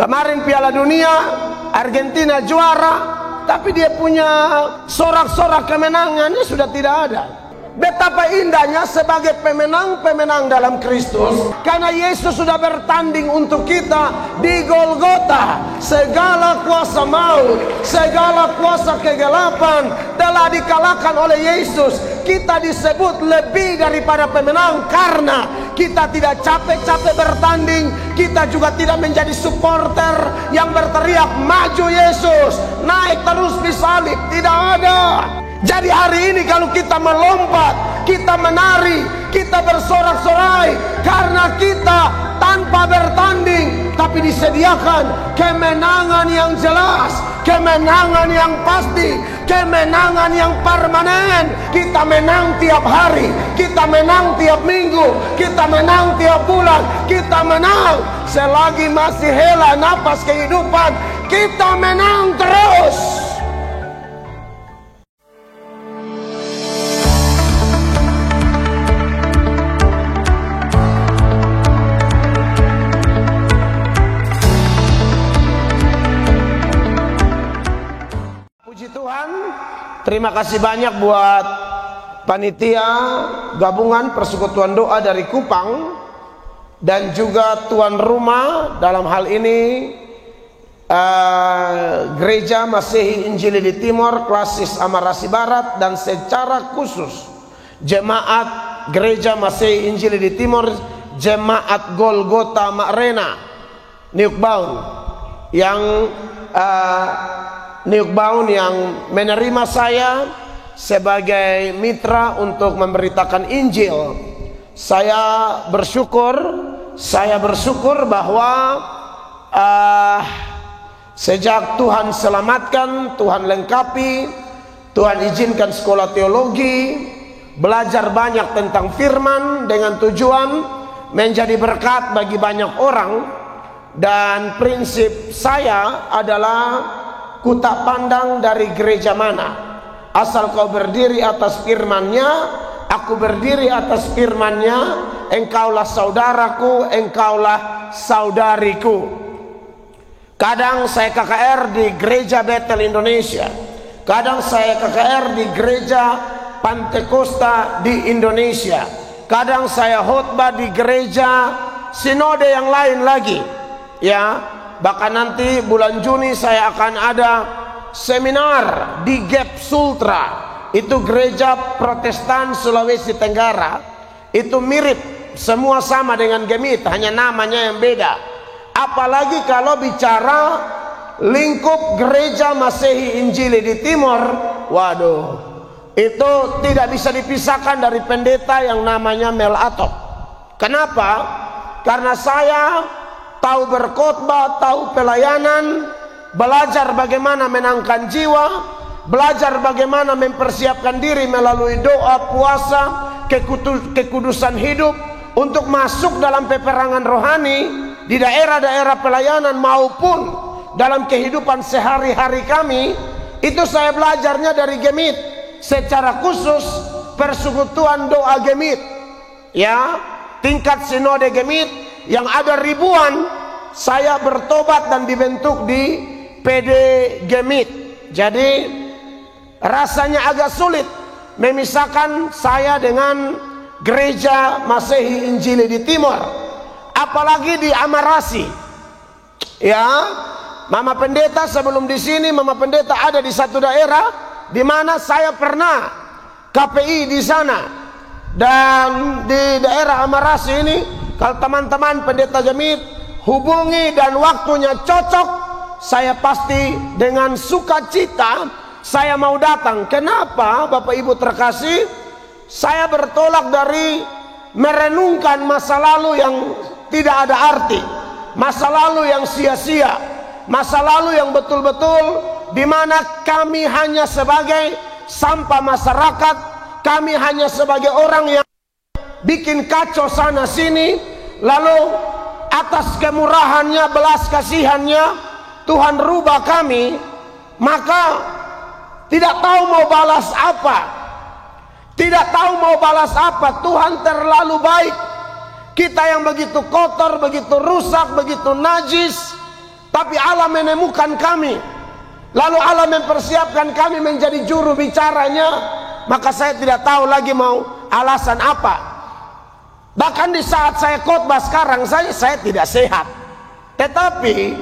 Kemarin Piala Dunia Argentina juara, tapi dia punya sorak-sorak kemenangannya sudah tidak ada. Betapa indahnya sebagai pemenang-pemenang dalam Kristus, karena Yesus sudah bertanding untuk kita di Golgota. Segala kuasa maut, segala kuasa kegelapan telah dikalahkan oleh Yesus. Kita disebut lebih daripada pemenang karena kita tidak capek-capek bertanding. Kita juga tidak menjadi supporter yang berteriak maju Yesus, naik terus di salib. Tidak ada. Jadi hari ini kalau kita melompat, kita menari, kita bersorak-sorai, karena kita tanpa bertanding, tapi disediakan kemenangan yang jelas, kemenangan yang pasti, kemenangan yang permanen. Kita menang tiap hari, kita menang tiap minggu, kita menang tiap bulan, kita menang selagi masih hela napas kehidupan. Kita menang terus. Terima kasih banyak buat panitia gabungan persekutuan doa dari Kupang, dan juga tuan rumah dalam hal ini Gereja Masehi Injili di Timor Klasis Amarasi Barat, dan secara khusus Jemaat Gereja Masehi Injili di Timor Jemaat Golgota Makrena Niukbaun yang menerima saya sebagai mitra untuk memberitakan Injil. Saya bersyukur bahwa sejak Tuhan selamatkan, Tuhan lengkapi, Tuhan izinkan sekolah teologi, belajar banyak tentang firman dengan tujuan menjadi berkat bagi banyak orang. Dan prinsip saya adalah ku tak pandang dari gereja mana, asal kau berdiri atas firman-Nya, aku berdiri atas firman-Nya. Engkaulah saudaraku, engkaulah saudariku. Kadang saya KKR di Gereja Betel Indonesia, kadang saya KKR di Gereja Pantekosta di Indonesia, kadang saya khotbah di gereja sinode yang lain lagi, ya. Bahkan nanti bulan Juni saya akan ada seminar di Gap Sultra. Itu gereja Protestan Sulawesi Tenggara. Itu mirip, semua sama dengan Gemit, hanya namanya yang beda. Apalagi kalau bicara lingkup Gereja Masehi Injili di Timor, waduh, itu tidak bisa dipisahkan dari pendeta yang namanya Mel Atok. Kenapa? Karena saya tahu berkhotbah, tahu pelayanan, belajar bagaimana menangkan jiwa, belajar bagaimana mempersiapkan diri melalui doa, puasa, kekudusan hidup untuk masuk dalam peperangan rohani di daerah-daerah pelayanan maupun dalam kehidupan sehari-hari kami. Itu saya belajarnya dari Gemit, secara khusus persekutuan doa Gemit, ya, tingkat sinode Gemit yang ada ribuan. Saya bertobat dan dibentuk di PD Gemit. Jadi rasanya agak sulit memisahkan saya dengan Gereja Masehi Injili di Timor, apalagi di Amarasi. Ya, Mama Pendeta sebelum di sini, Mama Pendeta ada di satu daerah di mana saya pernah KPI di sana. Dan di daerah Amarasi ini, kalau teman-teman pendeta Gemit hubungi dan waktunya cocok, saya pasti dengan sukacita saya mau datang. Kenapa Bapak Ibu terkasih? Saya bertolak dari merenungkan masa lalu yang tidak ada arti, masa lalu yang sia-sia, masa lalu yang betul-betul di mana kami hanya sebagai sampah masyarakat, kami hanya sebagai orang yang bikin kacau sana sini. Lalu atas kemurahannya, belas kasihannya, Tuhan rubah kami. Maka tidak tahu mau balas apa, tidak tahu mau balas apa. Tuhan terlalu baik. Kita yang begitu kotor, begitu rusak, begitu najis, tapi Allah menemukan kami, lalu Allah mempersiapkan kami menjadi juru bicaranya, maka saya tidak tahu lagi mau alasan apa. Bahkan di saat saya khotbah sekarang saya tidak sehat, tetapi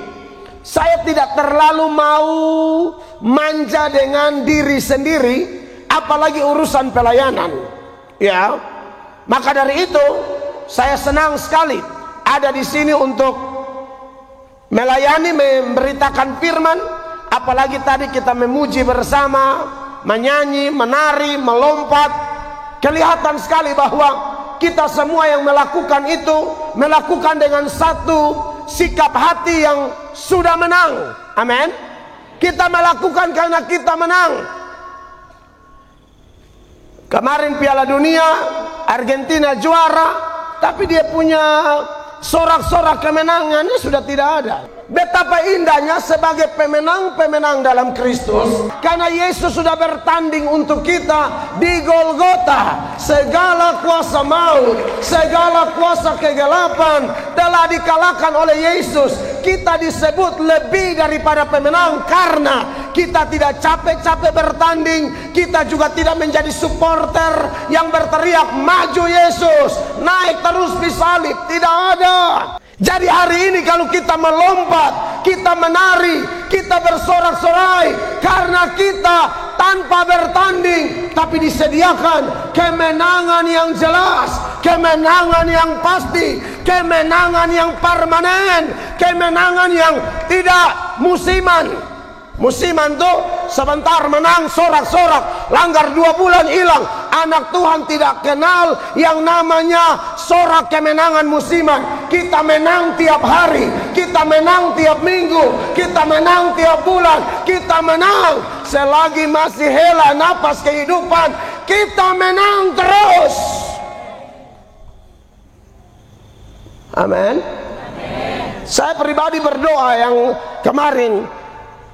saya tidak terlalu mau manja dengan diri sendiri, apalagi urusan pelayanan. Ya, maka dari itu saya senang sekali ada di sini untuk melayani, memberitakan firman. Apalagi tadi kita memuji bersama, menyanyi, menari, melompat. Kelihatan sekali bahwa kita semua yang melakukan itu melakukan dengan satu sikap hati yang sudah menang. Amin. Kita melakukan karena kita menang. Kemarin Piala Dunia Argentina juara, tapi dia punya sorak-sorak kemenangannya sudah tidak ada. Betapa indahnya sebagai pemenang-pemenang dalam Kristus, karena Yesus sudah bertanding untuk kita di Golgota. Segala kuasa maut, segala kuasa kegelapan telah dikalahkan oleh Yesus. Kita disebut lebih daripada pemenang karena kita tidak capek-capek bertanding. Kita juga tidak menjadi supporter yang berteriak maju Yesus, naik terus disalib. Tidak ada. Jadi hari ini kalau kita melompat, kita menari, kita bersorak-sorai, karena kita tanpa bertanding, tapi disediakan kemenangan yang jelas, kemenangan yang pasti, kemenangan yang permanen, kemenangan yang tidak musiman. Musiman tuh sebentar menang, sorak-sorak, langgar 2 bulan hilang. Anak Tuhan tidak kenal yang namanya sorak kemenangan musiman. Kita menang tiap hari, kita menang tiap minggu, kita menang tiap bulan, kita menang selagi masih hela napas kehidupan. Kita menang terus. Amin. Saya pribadi berdoa yang kemarin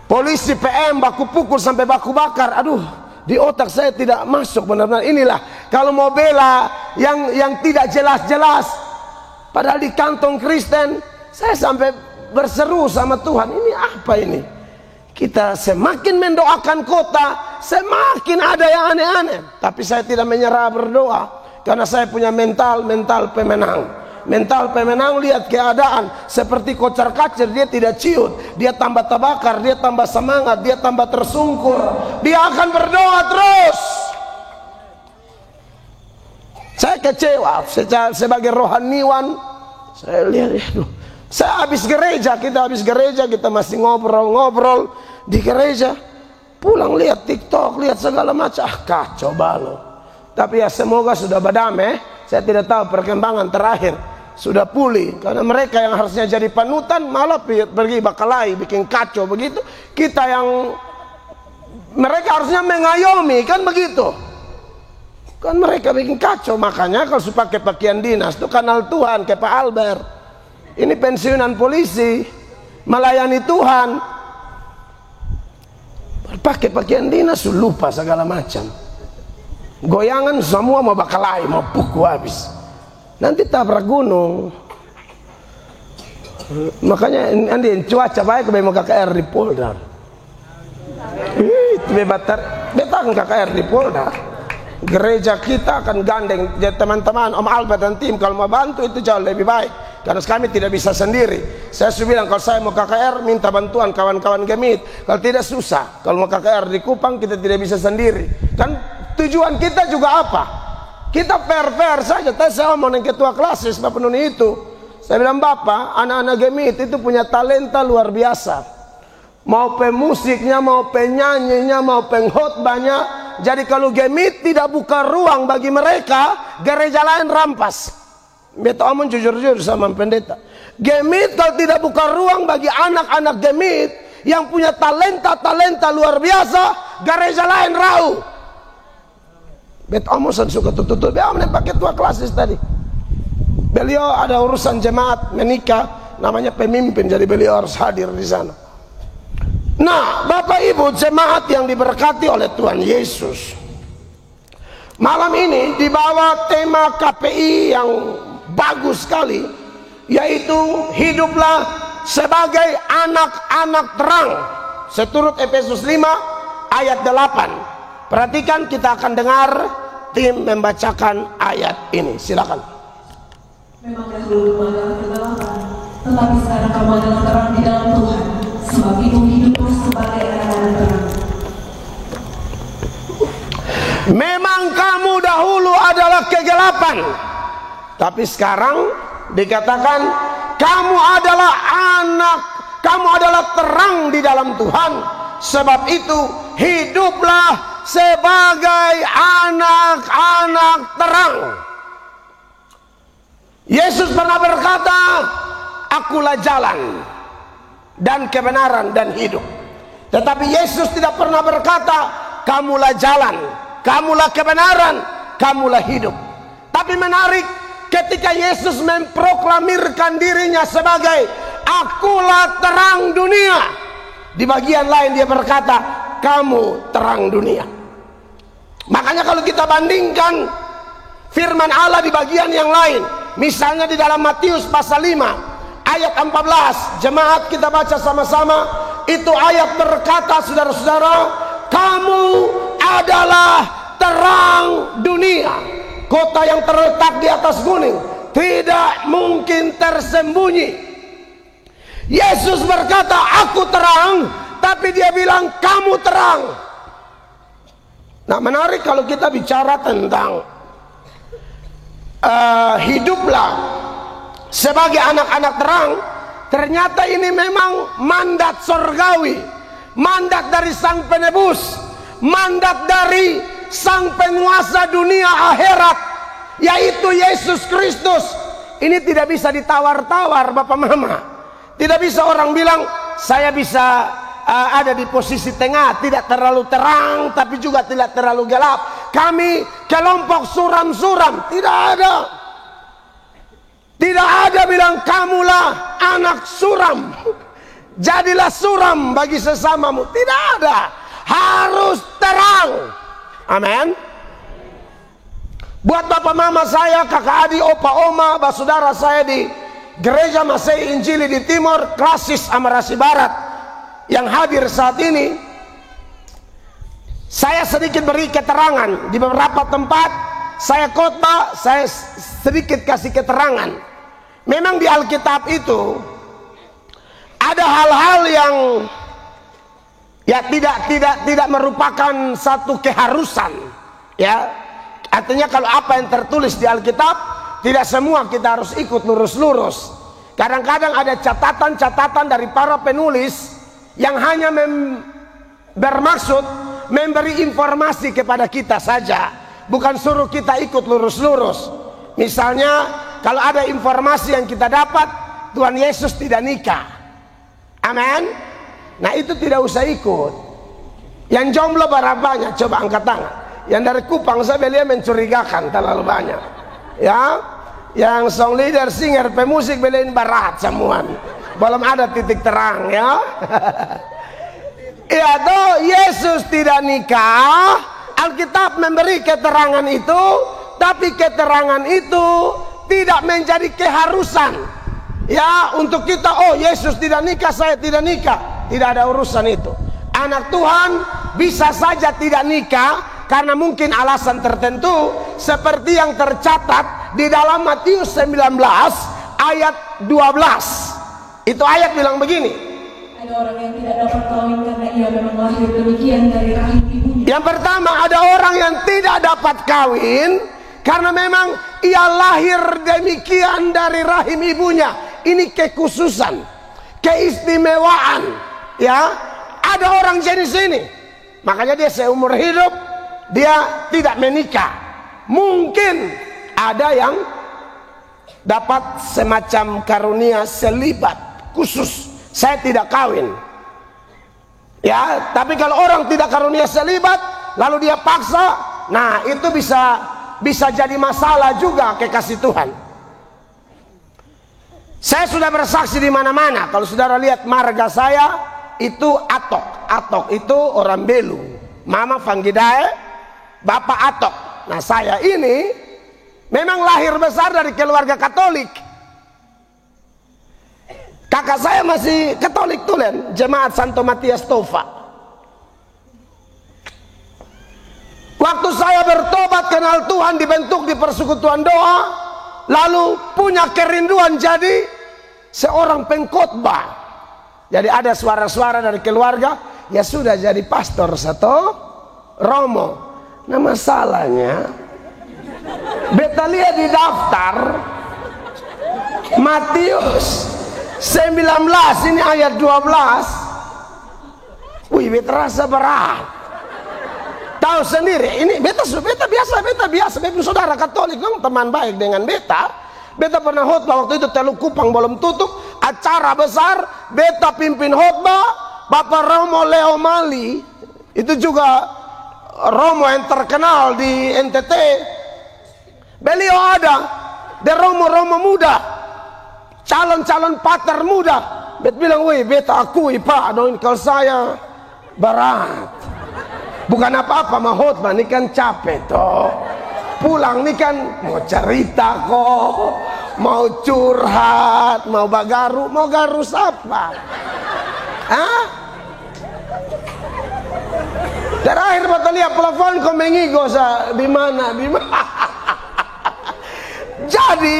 polisi PM baku pukul sampai baku bakar. Aduh, di otak saya tidak masuk benar-benar. Inilah kalau mau bela yang tidak jelas-jelas, padahal di kantong Kristen. Saya sampai berseru sama Tuhan, ini apa ini? Kita semakin mendoakan kota, semakin ada yang aneh-aneh. Tapi saya tidak menyerah berdoa, karena saya punya mental pemenang. Mental pemenang, lihat keadaan seperti kocar-kacir, dia tidak ciut, dia tambah terbakar, dia tambah semangat, dia tambah tersungkur, dia akan berdoa terus. Saya kecewa sebagai rohaniwan. Saya lihat, saya habis gereja, kita masih ngobrol di gereja, pulang lihat TikTok, lihat segala macam, kacau balau. Tapi ya semoga sudah badame. Saya tidak tahu perkembangan terakhir. Sudah pulih, karena mereka yang harusnya jadi panutan malah pergi bakalai, bikin kacau begitu. Kita yang mereka harusnya mengayomi, kan begitu. Kan mereka bikin kacau. Makanya kalau pakai pakaian dinas itu kanal Tuhan kayak Pak Albert. Ini pensiunan polisi, melayani Tuhan, pakai pakaian dinas lupa segala macam. Goyangan semua mau bakalai, mau pukul habis. Nanti tabrak gunung. Makanya ini cuaca baik mau KKR di Polda. Itu betan KKR di Polda. Gereja kita akan gandeng. Jadi teman-teman, Om Albert dan tim kalau mau bantu itu jauh lebih baik, karena kami tidak bisa sendiri. Saya sudah bilang kalau saya mau KKR minta bantuan kawan-kawan Gemit. Kalau tidak susah. Kalau mau KKR di Kupang kita tidak bisa sendiri. Kan tujuan kita juga apa? Kita fair saja. Tadi saya ngomong dengan ketua klasis Bapak Nuni itu, saya bilang, Bapak, anak-anak Gemit itu punya talenta luar biasa. Mau pemusiknya, mau penyanyinya, mau pengkhotbahnya. Jadi kalau Gemit tidak buka ruang bagi mereka, gereja lain rampas. Beta omong jujur-jujur sama pendeta. Gemit kalau tidak buka ruang bagi anak-anak Gemit yang punya talenta luar biasa, gereja lain rauh. Bet omosan suka tutup. Dia pakai tua klasis tadi. Beliau ada urusan jemaat menikah, namanya pemimpin, jadi beliau harus hadir di sana. Nah, Bapak Ibu jemaat yang diberkati oleh Tuhan Yesus, malam ini dibawa tema KPI yang bagus sekali, yaitu hiduplah sebagai anak-anak terang. Seturut Efesus 5 ayat 8. Perhatikan, kita akan dengar tim membacakan ayat ini. Silakan. Memang dahulu kamu adalah kegelapan, tetapi sekarang kamu adalah terang di dalam Tuhan. Sebab itu hiduplah sebagai anak-anak terang. Memang kamu dahulu adalah kegelapan, tapi sekarang dikatakan kamu adalah terang di dalam Tuhan. Sebab itu hiduplah sebagai anak-anak terang. Yesus pernah berkata, akulah jalan dan kebenaran dan hidup. Tetapi Yesus tidak pernah berkata, kamulah jalan, kamulah kebenaran, kamulah hidup. Tapi menarik, ketika Yesus memproklamirkan dirinya sebagai akulah terang dunia, di bagian lain dia berkata, kamu terang dunia. Makanya kalau kita bandingkan firman Allah di bagian yang lain, misalnya di dalam Matius pasal 5 ayat 14, jemaat kita baca sama-sama. Itu ayat berkata, saudara-saudara, kamu adalah terang dunia. Kota yang terletak di atas gunung tidak mungkin tersembunyi. Yesus berkata, aku terang, tapi dia bilang kamu terang. Nah, menarik kalau kita bicara tentang hiduplah sebagai anak-anak terang. Ternyata ini memang mandat surgawi, mandat dari sang penebus, mandat dari sang penguasa dunia akhirat, yaitu Yesus Kristus. Ini tidak bisa ditawar-tawar, Bapak Mama. Tidak bisa orang bilang saya bisa ada di posisi tengah, tidak terlalu terang tapi juga tidak terlalu gelap. Kami kelompok suram-suram, tidak ada. Tidak ada bilang kamulah anak suram, jadilah suram bagi sesamamu. Tidak ada. Harus terang. Amin. Buat bapak mama saya, kakak adik, opa oma, saudara saya di Gereja Masehi Injili di Timur Klasis Amarasi Barat yang hadir saat ini, saya sedikit beri keterangan. Di beberapa tempat saya khotbah, saya sedikit kasih keterangan. Memang di Alkitab itu ada hal-hal yang ya tidak merupakan satu keharusan, ya. Artinya kalau apa yang tertulis di Alkitab, tidak semua kita harus ikut lurus-lurus. Kadang-kadang ada catatan-catatan dari para penulis yang hanya bermaksud memberi informasi kepada kita saja, bukan suruh kita ikut lurus-lurus. Misalnya kalau ada informasi yang kita dapat, Tuhan Yesus tidak nikah, amin. Nah itu tidak usah ikut. Yang jomblo berapa banyak? Coba angkat tangan. Yang dari Kupang saya beliau mencurigakan terlalu banyak, ya. Yang song leader, singer, pemusik beliau barat semua. Belum ada titik terang, ya. Ya toh, Yesus tidak nikah. Alkitab memberi keterangan itu, tapi keterangan itu tidak menjadi keharusan, ya, untuk kita. Oh, Yesus tidak nikah, saya tidak nikah. Tidak ada urusan itu. Anak Tuhan bisa saja tidak nikah karena mungkin alasan tertentu, seperti yang tercatat di dalam Matius 19 ayat 12. Itu ayat bilang begini, ada orang yang tidak dapat kawin karena ia memang lahir demikian dari rahim ibunya. Yang pertama, ada orang yang tidak dapat kawin karena memang ia lahir demikian dari rahim ibunya. Ini kekhususan, keistimewaan, ya. Ada orang jenis ini, makanya dia seumur hidup dia tidak menikah. Mungkin ada yang dapat semacam karunia selibat khusus, saya tidak kawin, ya. Tapi kalau orang tidak karunia selibat lalu dia paksa, nah itu bisa jadi masalah juga kekasih Tuhan. Saya sudah bersaksi di mana-mana. Kalau saudara lihat marga saya itu Atok. Atok itu orang Belu, Mama Fanggidae, Bapak Atok. Nah saya ini memang lahir besar dari keluarga Katolik. Kakak saya masih Katolik tulen, jemaat Santo Matias Tofa. Waktu saya bertobat kenal Tuhan, dibentuk di persekutuan doa, lalu punya kerinduan jadi seorang pengkhotbah. Jadi ada suara-suara dari keluarga, ya sudah jadi pastor satu Romo. Nah masalahnya, beta lihat di daftar Matius 19 ini ayat 12. Wih, beta rasa berat. Tahu sendiri, ini beta biasa, beta saudara Katolik, teman baik dengan beta. Beta pernah khotbah waktu itu Teluk Kupang belum tutup, acara besar, beta pimpin khotbah, Bapak Romo Leo Mali, itu juga Romo yang terkenal di NTT. Beliau ada, dia Romo muda, calon pater muda. Beta bilang, weh beta akui pak, doin kalau saya berat. Bukan apa-apa mah khotbah, ini kan capek toh. Pulang nih kan mau cerita kok, mau curhat, mau bagaru, mau garus apa? Hah? Terakhir bata lihat telepon kau mengigo sa bimana. Jadi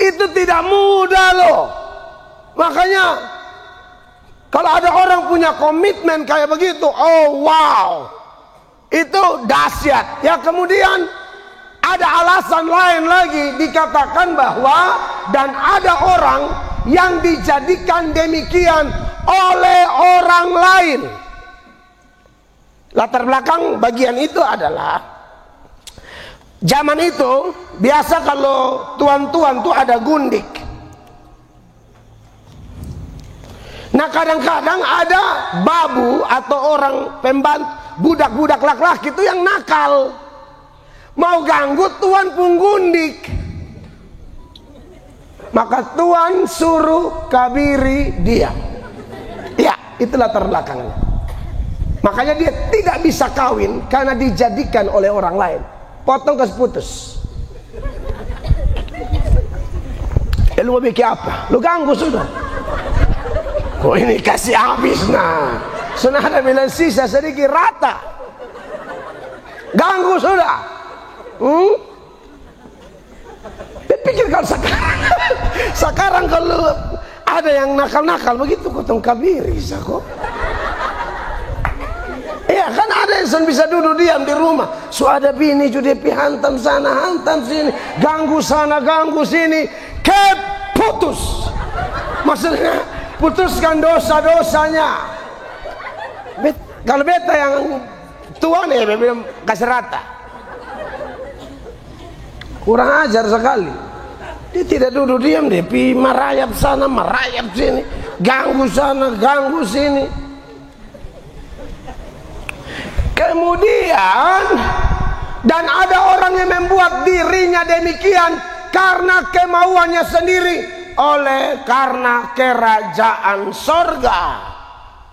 itu tidak mudah loh. Makanya kalau ada orang punya komitmen kayak begitu, oh wow, itu dahsyat. Ya kemudian ada alasan lain lagi, dikatakan bahwa dan ada orang yang dijadikan demikian oleh orang lain. Latar belakang bagian itu adalah zaman itu biasa kalau tuan-tuan tuh ada gundik. Nah kadang-kadang ada babu atau orang pembantu, budak-budak laki-laki itu yang nakal, mau ganggu tuan pun gundik. Maka tuan suruh kabiri dia. Ya, itulah latar belakangnya. Makanya dia tidak bisa kawin karena dijadikan oleh orang lain. Potong ke putus. Lu mau bikin apa? Lu ganggu sudah. Oh ini kasih habis nah. Sudah ada bilang sisa sedikit rata. Ganggu sudah. Pikirkan sekarang kalau ada yang nakal-nakal begitu potong kabiri kok. Ya kan ada yang bisa duduk diam di rumah. So ada bini juga hantam sana hantam sini, ganggu sana ganggu sini, putus. Maksudnya putuskan dosa-dosanya. Kalau beta yang tuan ya bilang kasih rata. Kurang ajar sekali. Dia tidak duduk diam, dia merayap sana merayap sini, ganggu sana ganggu sini. Kemudian dan ada orang yang membuat dirinya demikian karena kemauannya sendiri, karena kerajaan sorga.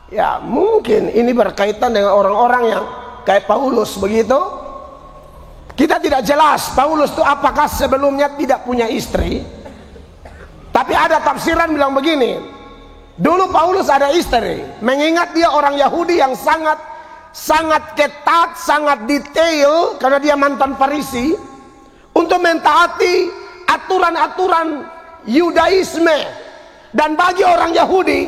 Ya mungkin ini berkaitan dengan orang-orang yang kayak Paulus begitu. Kita tidak jelas Paulus itu apakah sebelumnya tidak punya istri. Tapi ada tafsiran bilang begini, dulu Paulus ada istri, mengingat dia orang Yahudi yang sangat ketat, sangat detail karena dia mantan Farisi, untuk mentaati aturan-aturan Yudaisme. Dan bagi orang Yahudi,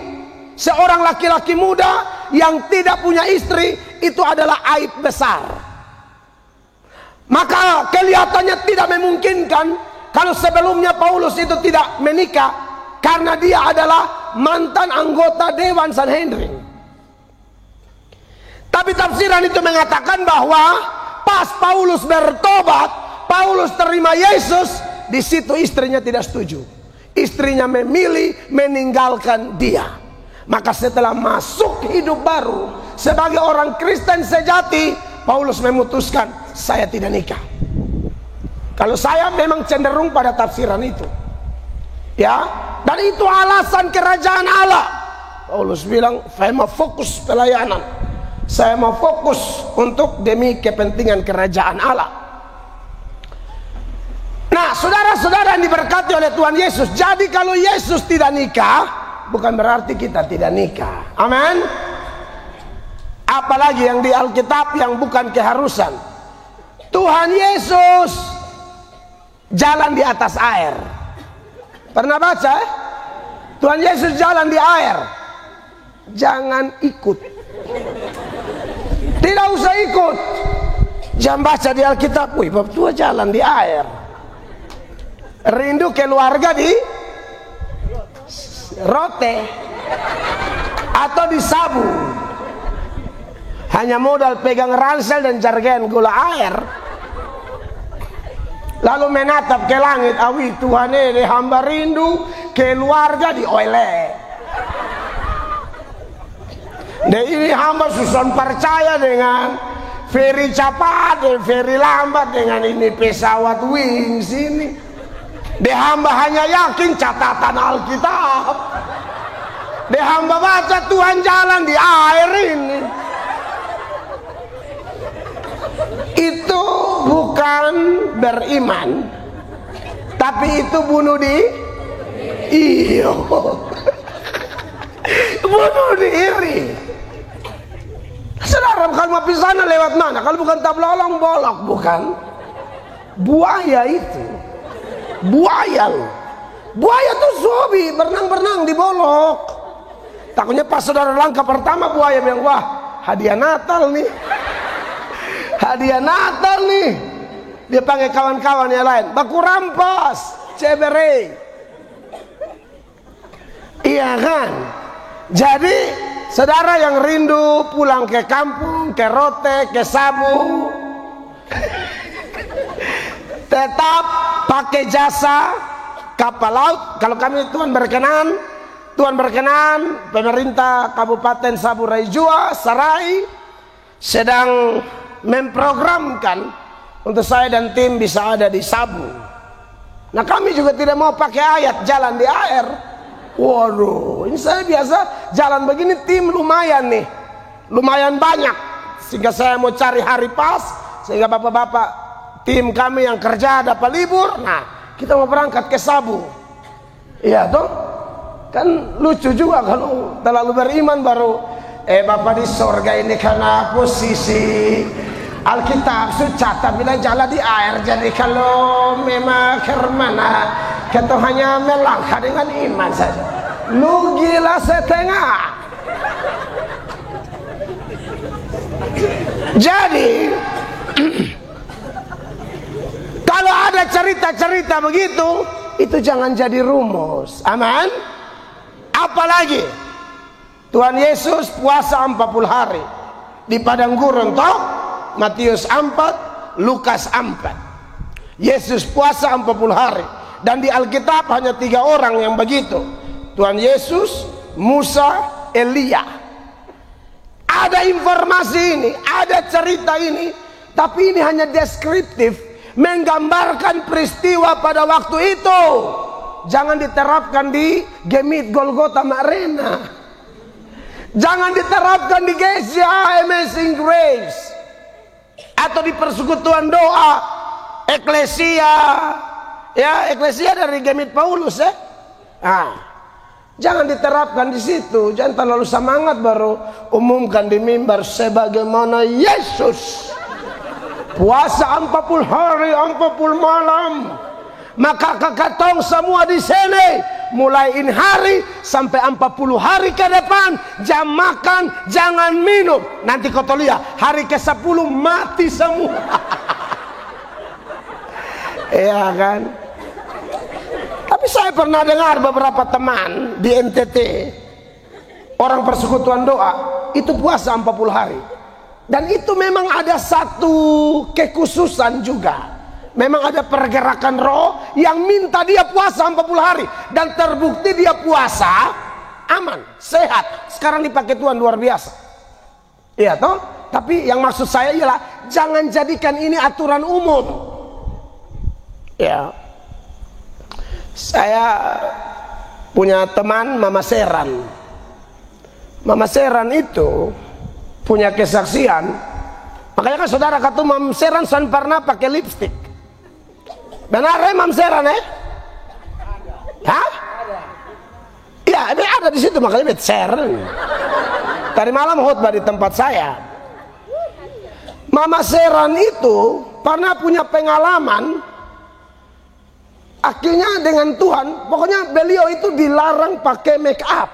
seorang laki-laki muda yang tidak punya istri itu adalah aib besar. Maka kelihatannya tidak memungkinkan kalau sebelumnya Paulus itu tidak menikah, karena dia adalah mantan anggota Dewan Sanhedrin. Tapi tafsiran itu mengatakan bahwa pas Paulus bertobat, Paulus terima Yesus, di situ istrinya tidak setuju. Istrinya memilih meninggalkan dia. Maka setelah masuk hidup baru sebagai orang Kristen sejati, Paulus memutuskan, saya tidak nikah. Kalau saya memang cenderung pada tafsiran itu. Ya, dan itu alasan kerajaan Allah. Paulus bilang, saya mau fokus pelayanan. Saya mau fokus untuk demi kepentingan kerajaan Allah. Nah, saudara-saudara yang diberkati oleh Tuhan Yesus, jadi kalau Yesus tidak nikah, bukan berarti kita tidak nikah. Amin. Apalagi yang di Alkitab yang bukan keharusan. Tuhan Yesus jalan di atas air. Pernah baca? Tuhan Yesus jalan di air. Jangan ikut. Tidak usah ikut. Jangan baca di Alkitab, wih, Bapak tua jalan di air. Rindu keluarga di rote atau di sabu. Hanya modal pegang ransel dan jargen gula air. Lalu menatap ke langit, awi Tuhan ini hamba rindu keluarga di oile. Dan ini hamba susah percaya dengan ferry cepat dan ferry lambat dengan ini pesawat wings ini. Dia hamba hanya yakin catatan Alkitab. Dia hamba baca Tuhan jalan di air ini. Itu bukan beriman, tapi itu bunuh diri. Iyo, bunuh diri. Saudara, kalau mau pisana lewat mana? Kalau bukan tablolong bolok, bukan? Buaya itu, buaya loh. Buaya tuh sobi berenang-berenang di bolok. Takutnya pas saudara langkah pertama buaya bilang, wah hadiah Natal nih. Hadiah Natal nih. Dia panggil kawan-kawan yang lain, baku rampas, cebere. Iya kan? Jadi saudara yang rindu pulang ke kampung, ke rote, ke sabu, tetap pakai jasa kapal laut. Kalau kami Tuhan berkenan, pemerintah Kabupaten Saburai Jua Sarai sedang memprogramkan untuk saya dan tim bisa ada di Sabu. Nah kami juga tidak mau pakai ayat jalan di air. Waduh, ini saya biasa jalan begini, tim lumayan nih, lumayan banyak, sehingga saya mau cari hari pas sehingga bapak-bapak tim kami yang kerja dapat libur. Nah kita mau berangkat ke Sabu. Iya toh, kan lucu juga kalau terlalu beriman baru bapak di sorga ini karena posisi Alkitab sudah bilang jalan di air. Jadi kalau memang kemana kita hanya melangkah dengan iman saja. Lu gila setengah. Jadi kalau ada cerita-cerita begitu, itu jangan jadi rumus. Aman. Apalagi Tuhan Yesus puasa 40 hari di padang gurun toh. Matius 4, Lukas 4. Yesus puasa 40 hari. Dan di Alkitab hanya 3 orang yang begitu. Tuhan Yesus, Musa, Elia. Ada informasi ini, ada cerita ini, tapi ini hanya deskriptif, menggambarkan peristiwa pada waktu itu. Jangan diterapkan di Gemit Golgota Arena. Jangan diterapkan di GCA Amazing Grace. Atau di persekutuan doa Eklesia, ya Eklesia dari Gemit Paulus ya. Jangan diterapkan di situ. Jangan terlalu semangat baru umumkan di mimbar sebagaimana Yesus puasa 40 hari 40 malam. Maka kakatong semua di sini mulai ini hari sampai 40 hari ke depan jam makan jangan minum. Nanti kau lihat hari ke-10 mati semua. Iya kan? Tapi saya pernah dengar beberapa teman di NTT, orang persekutuan doa itu puasa 40 hari. Dan itu memang ada satu kekhususan juga. Memang ada pergerakan roh yang minta dia puasa 40 hari. Dan terbukti dia puasa aman, sehat. Sekarang dipakai Tuhan luar biasa. Iya toh? Tapi yang maksud saya ialah jangan jadikan ini aturan umum. Ya. Saya punya teman Mama Seran. Mama Seran itu punya kesaksian. Makanya kan saudara kata Mama Seran san pernah pakai lipstick. Benar Mam Seran Hah? Iya Iya, ini ada di situ, makanya share. Tadi malam khotbah di tempat saya. Mama Seran itu pernah punya pengalaman, akhirnya dengan Tuhan, pokoknya beliau itu dilarang pakai make up.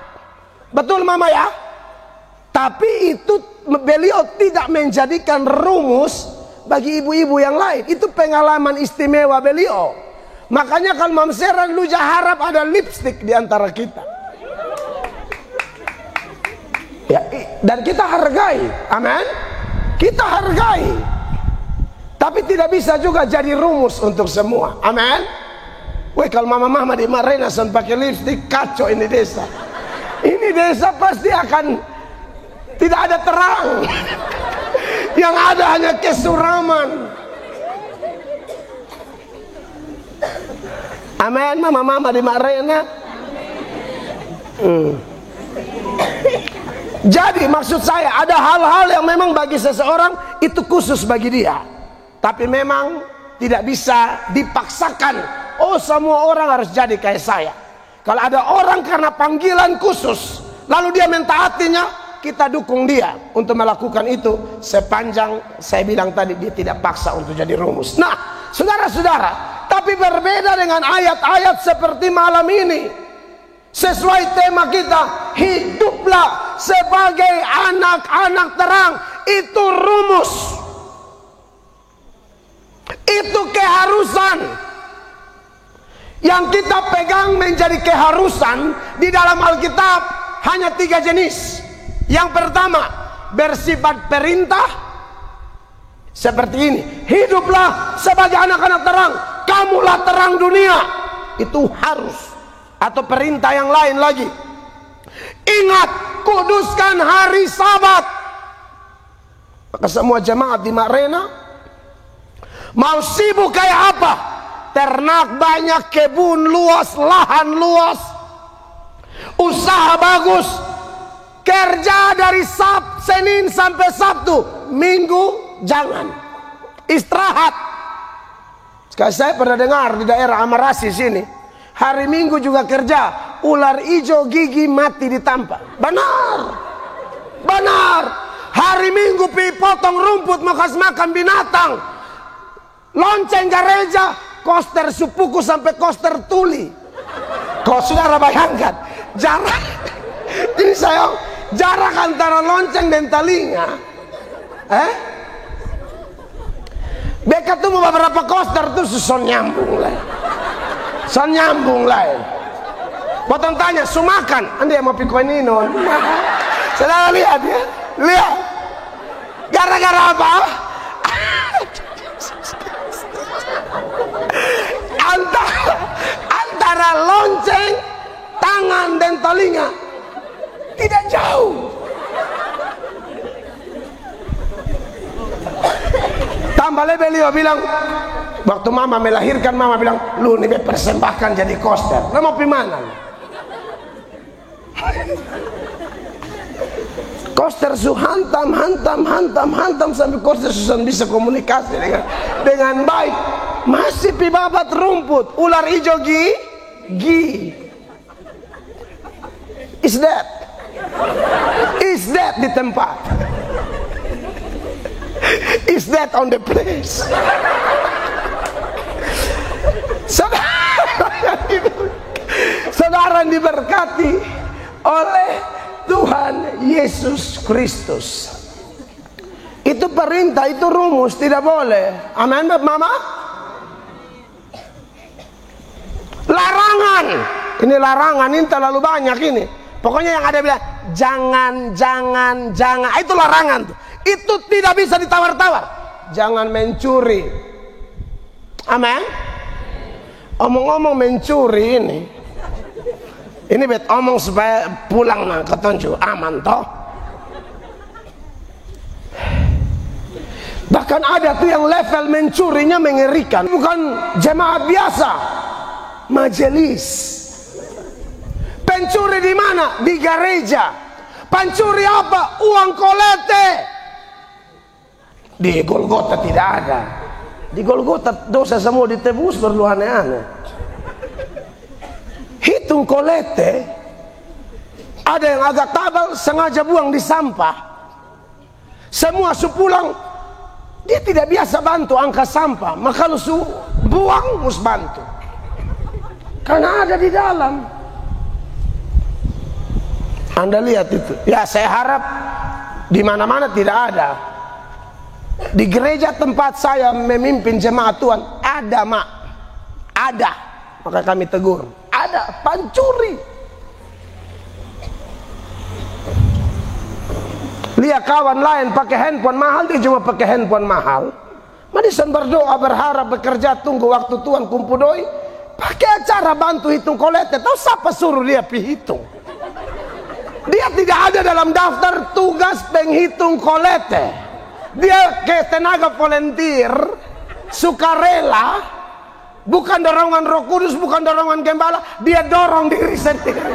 Betul Mama ya? Tapi itu beliau tidak menjadikan rumus bagi ibu-ibu yang lain. Itu pengalaman istimewa beliau. Makanya kalau Mama Seran, lu harap ada lipstick di antara kita. Ya, dan kita hargai. Amin. Kita hargai, tapi tidak bisa juga jadi rumus untuk semua. Amin. Woi, kalau mama-mama di Marenason pakai lipstick, kacau ini desa. Ini desa pasti akan tidak ada terang. Yang ada hanya kesuraman. Amin, mama-mama di Marena. Jadi maksud saya, ada hal-hal yang memang bagi seseorang itu khusus bagi dia, tapi memang tidak bisa dipaksakan. Oh, semua orang harus jadi kayak saya. Kalau ada orang karena panggilan khusus lalu dia mentaatinya, kita dukung dia untuk melakukan itu, sepanjang saya bilang tadi dia tidak paksa untuk jadi rumus. Nah, saudara-saudara, tapi berbeda dengan ayat-ayat seperti malam ini. Sesuai tema kita, hiduplah sebagai anak-anak terang. Itu rumus, itu keharusan yang kita pegang menjadi keharusan. Di dalam Alkitab hanya 3 jenis. Yang pertama bersifat perintah, seperti ini: hiduplah sebagai anak-anak terang, kamulah terang dunia. Itu harus. Atau perintah yang lain lagi, ingat, kuduskan hari Sabat. Maka semua jemaat di Marena mau sibuk kayak apa? Ternak banyak, kebun luas, lahan luas, usaha bagus, kerja dari Senin sampai Sabtu, Minggu jangan, istirahat. Sekali saya pernah dengar di daerah Amarasi sini, hari Minggu juga kerja, ular hijau gigi mati ditampar. Benar, benar. Hari Minggu pi potong rumput, makas makan binatang, lonceng gereja, koster supuku sampai koster tuli. Kau saudara bayangkan jarak. Ini saya jarak antara lonceng dan telinga. Beka tuh beberapa koster tuh son nyambung lah. Son nyambung lah. Potong tanya, sumakan, anda yang mau pikir ini non. Saudara lihat ya, lihat. Gara-gara apa? Antara lonceng, tangan dan telinga tidak jauh. Tambah lagi beliau bilang, waktu mama melahirkan, mama bilang, lu nih persembahkan jadi koster. Lu mau gimana? Koster su hantam sampai koster susah bisa komunikasi dengan baik. Masih pibabat rumput, ular hijau gi. Is that di tempat? Is that on the place? Saudara diberkati oleh Tuhan Yesus Kristus. Itu perintah, itu rumus, tidak boleh. Amin, mama. Larangan. Ini larangan, ini terlalu banyak ini. Pokoknya yang ada bilang jangan. Itu larangan tuh. Itu tidak bisa ditawar-tawar. Jangan mencuri. Amin. Omong-omong mencuri ini bet omong supaya pulang nang ketonju aman toh. Bahkan ada tuh yang level mencurinya mengerikan. Bukan jemaat biasa, majelis. Pencuri di mana? Di gereja. Pencuri apa? Uang kolete. Di Golgota tidak ada. Di Golgota dosa semua ditebus, perlu aneh-aneh. Hitung kolete Ada yang agak tabal sengaja buang di sampah. Semua pulang, dia tidak biasa bantu angkat sampah, maka lu buang mus bantu karena ada di dalam. Anda lihat itu. Ya, saya harap di mana-mana tidak ada. Di gereja tempat saya memimpin jemaat Tuhan ada, mak, ada, maka kami tegur, ada pancuri. Lihat kawan lain pakai handphone mahal, dia cuma pakai handphone mahal. Madison berdoa, berharap, bekerja, tunggu waktu Tuhan kumpul doi. Pakai acara bantu hitung kolete. Tahu siapa suruh dia hitung? Dia tidak ada dalam daftar tugas penghitung kolete. Dia ke tenaga volunteer, sukarela, bukan dorongan Roh Kudus, bukan dorongan gembala. Dia dorong diri sendiri.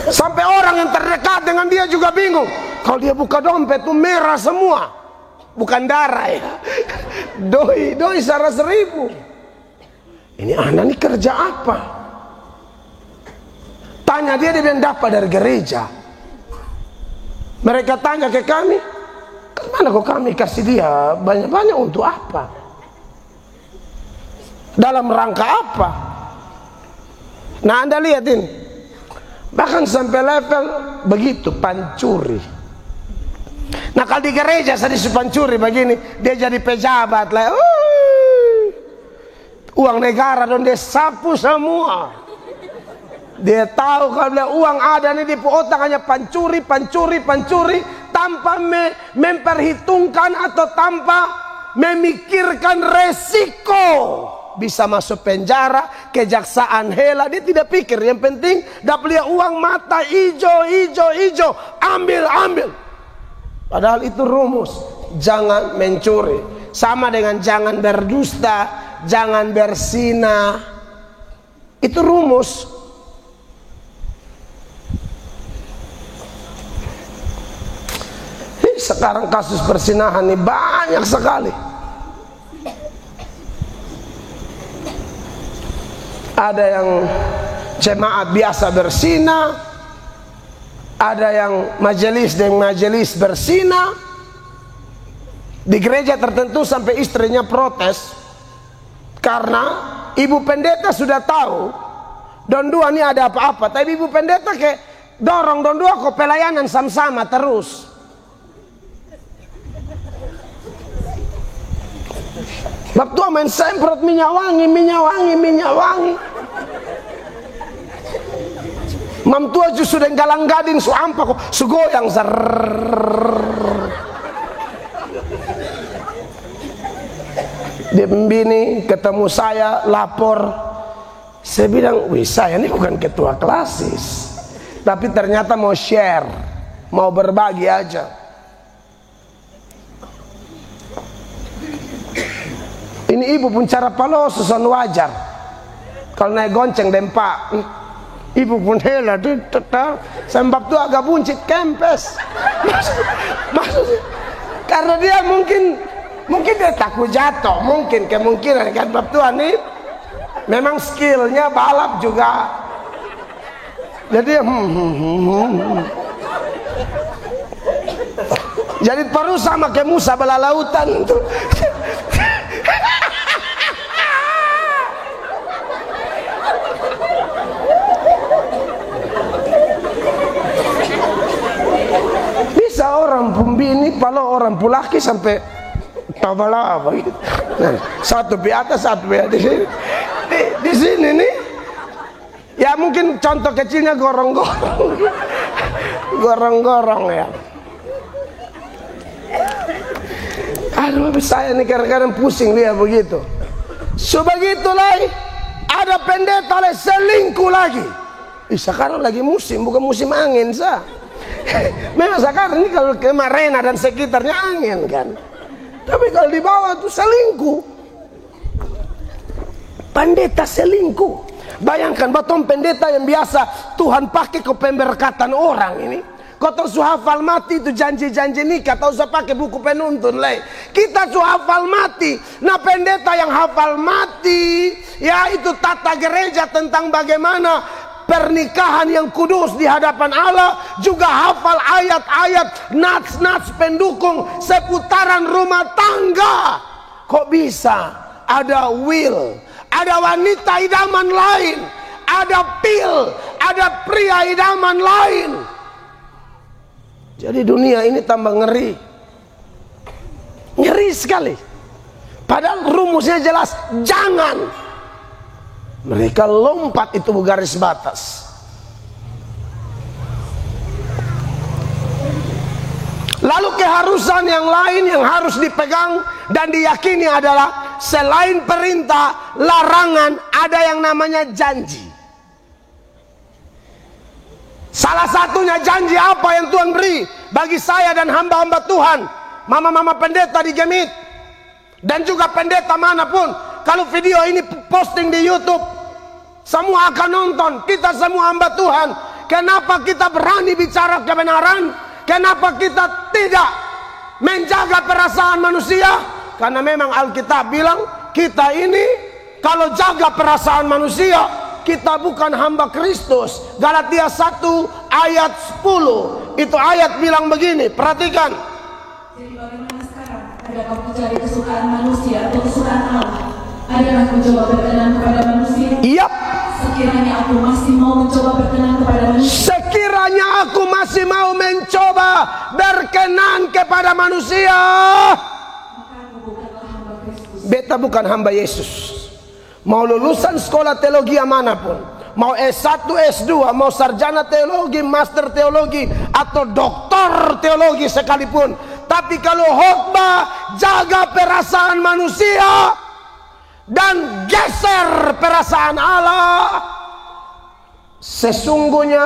Sampai orang yang terdekat dengan dia juga bingung. Kalau dia buka dompet itu merah semua, bukan darah ya. Doi 100.000. Ini anak ini kerja apa? Tanya dia bilang dapat dari gereja. Mereka tanya ke kami, kemana kok kami kasih dia banyak-banyak untuk apa? Dalam rangka apa? Nah, Anda lihat ini, bahkan sampai level begitu, pancuri. Nah, kalau di gereja saya disuruh pancuri begini, dia jadi pejabat lah. Uang negara dan dia sapu semua. Dia tahu kalau dia uang ada nih di otak hanya pancuri, tanpa memperhitungkan atau tanpa memikirkan resiko. Bisa masuk penjara, kejaksaan hela, dia tidak pikir. Yang penting dapat lihat uang, mata hijau, ambil. Padahal itu rumus, jangan mencuri. Sama dengan jangan berdusta, jangan berzina. Itu rumus. Sekarang kasus perzinahan ini banyak sekali. Ada yang jemaat biasa berzina, ada yang majelis dengan majelis berzina. Di gereja tertentu sampai istrinya protes karena ibu pendeta sudah tahu don dua ini ada apa-apa, tapi ibu pendeta ke dorong don dua kok pelayanan sama-sama terus. Bab tua main semprot minyak wangi. Mam tua justru sudah galang gading su ampa kok su goyang ser. Dia bini ketemu saya lapor. Saya bilang, wih saya ini bukan ketua klasis, tapi ternyata mau share, mau berbagi aja. Ini ibu pun cara palo susun wajar. Kalau naik gonceng dempak, ibu pun hela sembab tuh agak buncit kempes. Maksudnya karena dia mungkin dia takut jatuh, mungkin kemungkinan kan bab Tuhan nih memang skillnya balap juga. Jadi jadi perlu sama kayak Musa bala lautan tuh. Bisa orang pembini, kalau orang pulaki sampai tabala apa gitu. Nah, satu di atas, satu di sini. Di sini nih, ya mungkin contoh kecilnya gorong-gorong ya. Aduh, saya nih kadang-kadang pusing lihat begitu. Sebegitulah ada pendeta selingkuh lagi. Sekarang lagi musim, bukan musim angin sah. Memang sekarang ini kalau ke Marena dan sekitarnya angin kan. Tapi kalau di bawah itu selingkuh. Pendeta selingkuh. Bayangkan baton pendeta yang biasa Tuhan pakai ke pemberkatan orang ini. Kau tahu su hafal mati itu janji-janji nikah, tak usah pakai buku penuntun le. Kita su hafal mati. Nah pendeta yang hafal mati, ya itu tata gereja tentang bagaimana pernikahan yang kudus di hadapan Allah, juga hafal ayat-ayat nats-nats pendukung seputaran rumah tangga. Kok bisa ada will, ada wanita idaman lain, ada pil, ada pria idaman lain. Jadi dunia ini tambah ngeri. Ngeri sekali. Padahal rumusnya jelas, jangan. Mereka lompat itu garis batas. Lalu keharusan yang lain yang harus dipegang dan diyakini adalah selain perintah, larangan, ada yang namanya janji. Salah satunya janji apa yang Tuhan beri bagi saya dan hamba-hamba Tuhan, mama-mama pendeta di Gemit, dan juga pendeta manapun. Kalau video ini posting di YouTube, semua akan nonton. Kita semua hamba Tuhan. Kenapa kita berani bicara kebenaran? Kenapa kita tidak menjaga perasaan manusia? Karena memang Alkitab bilang kita ini kalau jaga perasaan manusia, kita bukan hamba Kristus. Galatia 1 ayat 10. Itu ayat bilang begini, perhatikan. Jadi bagaimana sekarang? Adakah aku mencari kesukaan manusia atau kesukaan Allah? Adakah aku mencoba berkenan kepada manusia? Yap. Sekiranya aku masih mau mencoba berkenan kepada manusia. Sekiranya aku masih mau mencoba berkenan kepada manusia, maka aku bukanlah hamba Kristus. beta bukan hamba Yesus. Mau lulusan sekolah teologi manapun, mau S1, S2, mau sarjana teologi, master teologi, atau doktor teologi sekalipun, tapi kalau khotbah jaga perasaan manusia dan geser perasaan Allah, sesungguhnya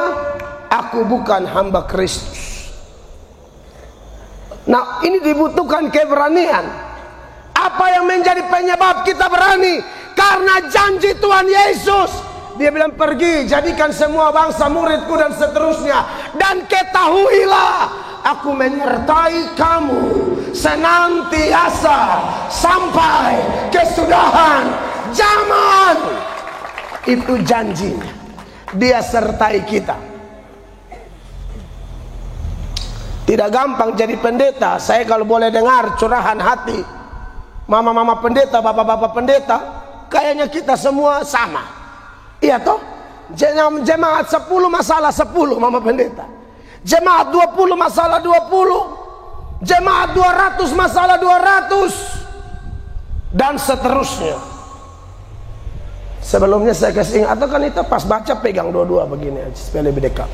aku bukan hamba Kristus. Nah, ini dibutuhkan keberanian. Apa yang menjadi penyebab kita berani? Karena janji Tuhan Yesus. Dia bilang, pergi jadikan semua bangsa muridku dan seterusnya, dan ketahuilah aku menyertai kamu senantiasa sampai kesudahan zaman. Itu janjinya. Dia sertai kita. Tidak gampang jadi pendeta. Saya kalau boleh dengar curahan hati mama-mama pendeta, bapak-bapak pendeta, kayaknya kita semua sama. Iya toh? Jemaat 10 masalah 10 mama pendeta. Jemaat 20 masalah 20. Jemaat 200 masalah 200. Dan seterusnya. Sebelumnya saya kasih ingat, atau kan itu pas baca pegang dua-dua begini aja supaya lebih dekat.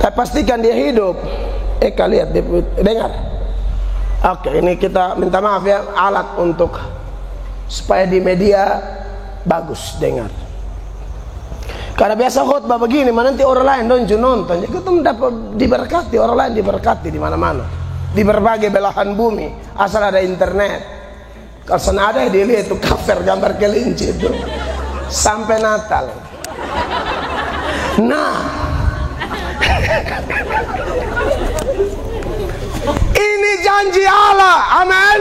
Tapi pastikan dia hidup. Eka lihat, dengar. Oke, ini kita minta maaf ya, alat untuk supaya di media bagus dengar. Karena biasa khotbah begini, nanti orang lain donju nonton. Jadi kita mendapat diberkati, orang lain diberkati di mana-mana, di berbagai belahan bumi, asal ada internet. Kalau sana ada dia lihat itu cover gambar kelinci itu sampai Natal. Nah, ini janji Allah, amin.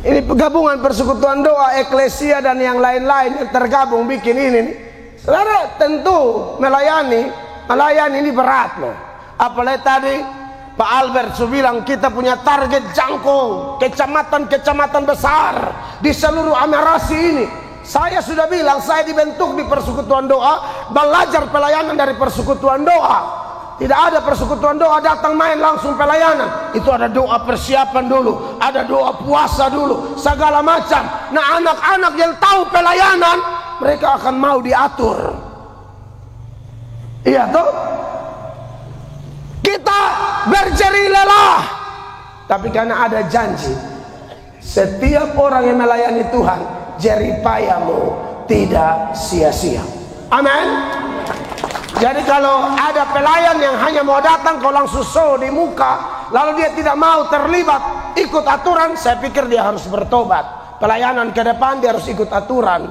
Ini gabungan persekutuan doa, eklesia dan yang lain-lain yang tergabung bikin ini nih. Saudara, tentu melayani ini berat loh. Apalagi tadi Pak Albert bilang kita punya target jangkau kecamatan-kecamatan besar di seluruh Amerasi ini. Saya sudah bilang saya dibentuk di persekutuan doa, belajar pelayanan dari persekutuan doa. Tidak ada persekutuan doa datang main langsung pelayanan. Itu ada doa persiapan dulu, ada doa puasa dulu, segala macam. Nah, anak-anak yang tahu pelayanan, mereka akan mau diatur. Iya toh? Kita berjeri lelah, tapi karena ada janji, setiap orang yang melayani Tuhan, jeripayamu tidak sia-sia. Amin. Jadi kalau ada pelayan yang hanya mau datang kau langsung show di muka, lalu dia tidak mau terlibat ikut aturan, saya pikir dia harus bertobat. Pelayanan ke depan dia harus ikut aturan.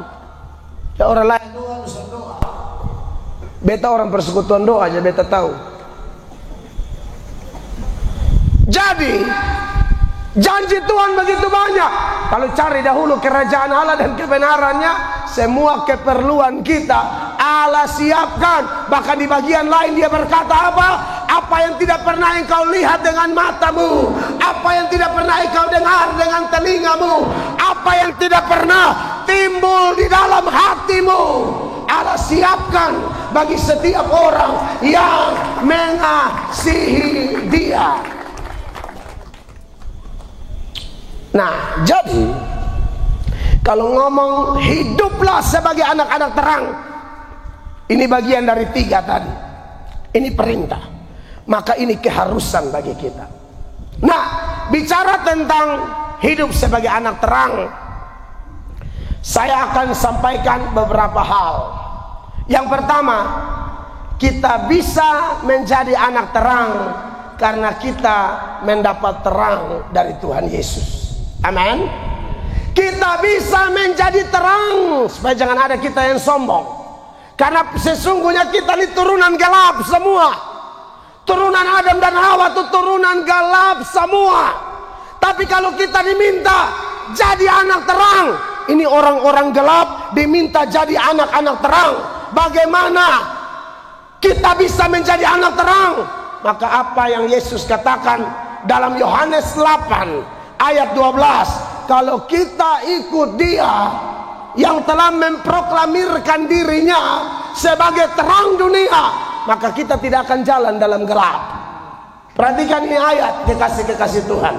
Ya, orang lain doa, doa. Beta orang persekutuan doa aja beta tahu. Jadi janji Tuhan begitu banyak. Kalau cari dahulu kerajaan Allah dan kebenarannya, semua keperluan kita Allah siapkan. Bahkan di bagian lain dia berkata apa? Apa yang tidak pernah engkau lihat dengan matamu, apa yang tidak pernah engkau dengar dengan telingamu, apa yang tidak pernah timbul di dalam hatimu, Allah siapkan bagi setiap orang yang mengasihi Dia. Nah, jadi kalau ngomong hiduplah sebagai anak-anak terang, ini bagian dari 3 tadi. Ini perintah, maka ini keharusan bagi kita. Nah, bicara tentang hidup sebagai anak terang, saya akan sampaikan beberapa hal. Yang pertama, kita bisa menjadi anak terang karena kita mendapat terang dari Tuhan Yesus. Amin. Kita bisa menjadi terang supaya jangan ada kita yang sombong. Karena sesungguhnya kita ini turunan gelap semua. Turunan Adam dan Hawa itu turunan gelap semua. Tapi kalau kita diminta jadi anak terang, ini orang-orang gelap diminta jadi anak-anak terang. Bagaimana kita bisa menjadi anak terang? Maka apa yang Yesus katakan dalam Yohanes 8 ayat 12, kalau kita ikut Dia yang telah memproklamirkan dirinya sebagai terang dunia, maka kita tidak akan jalan dalam gelap. Perhatikan ini ayat, kekasih-kekasih Tuhan.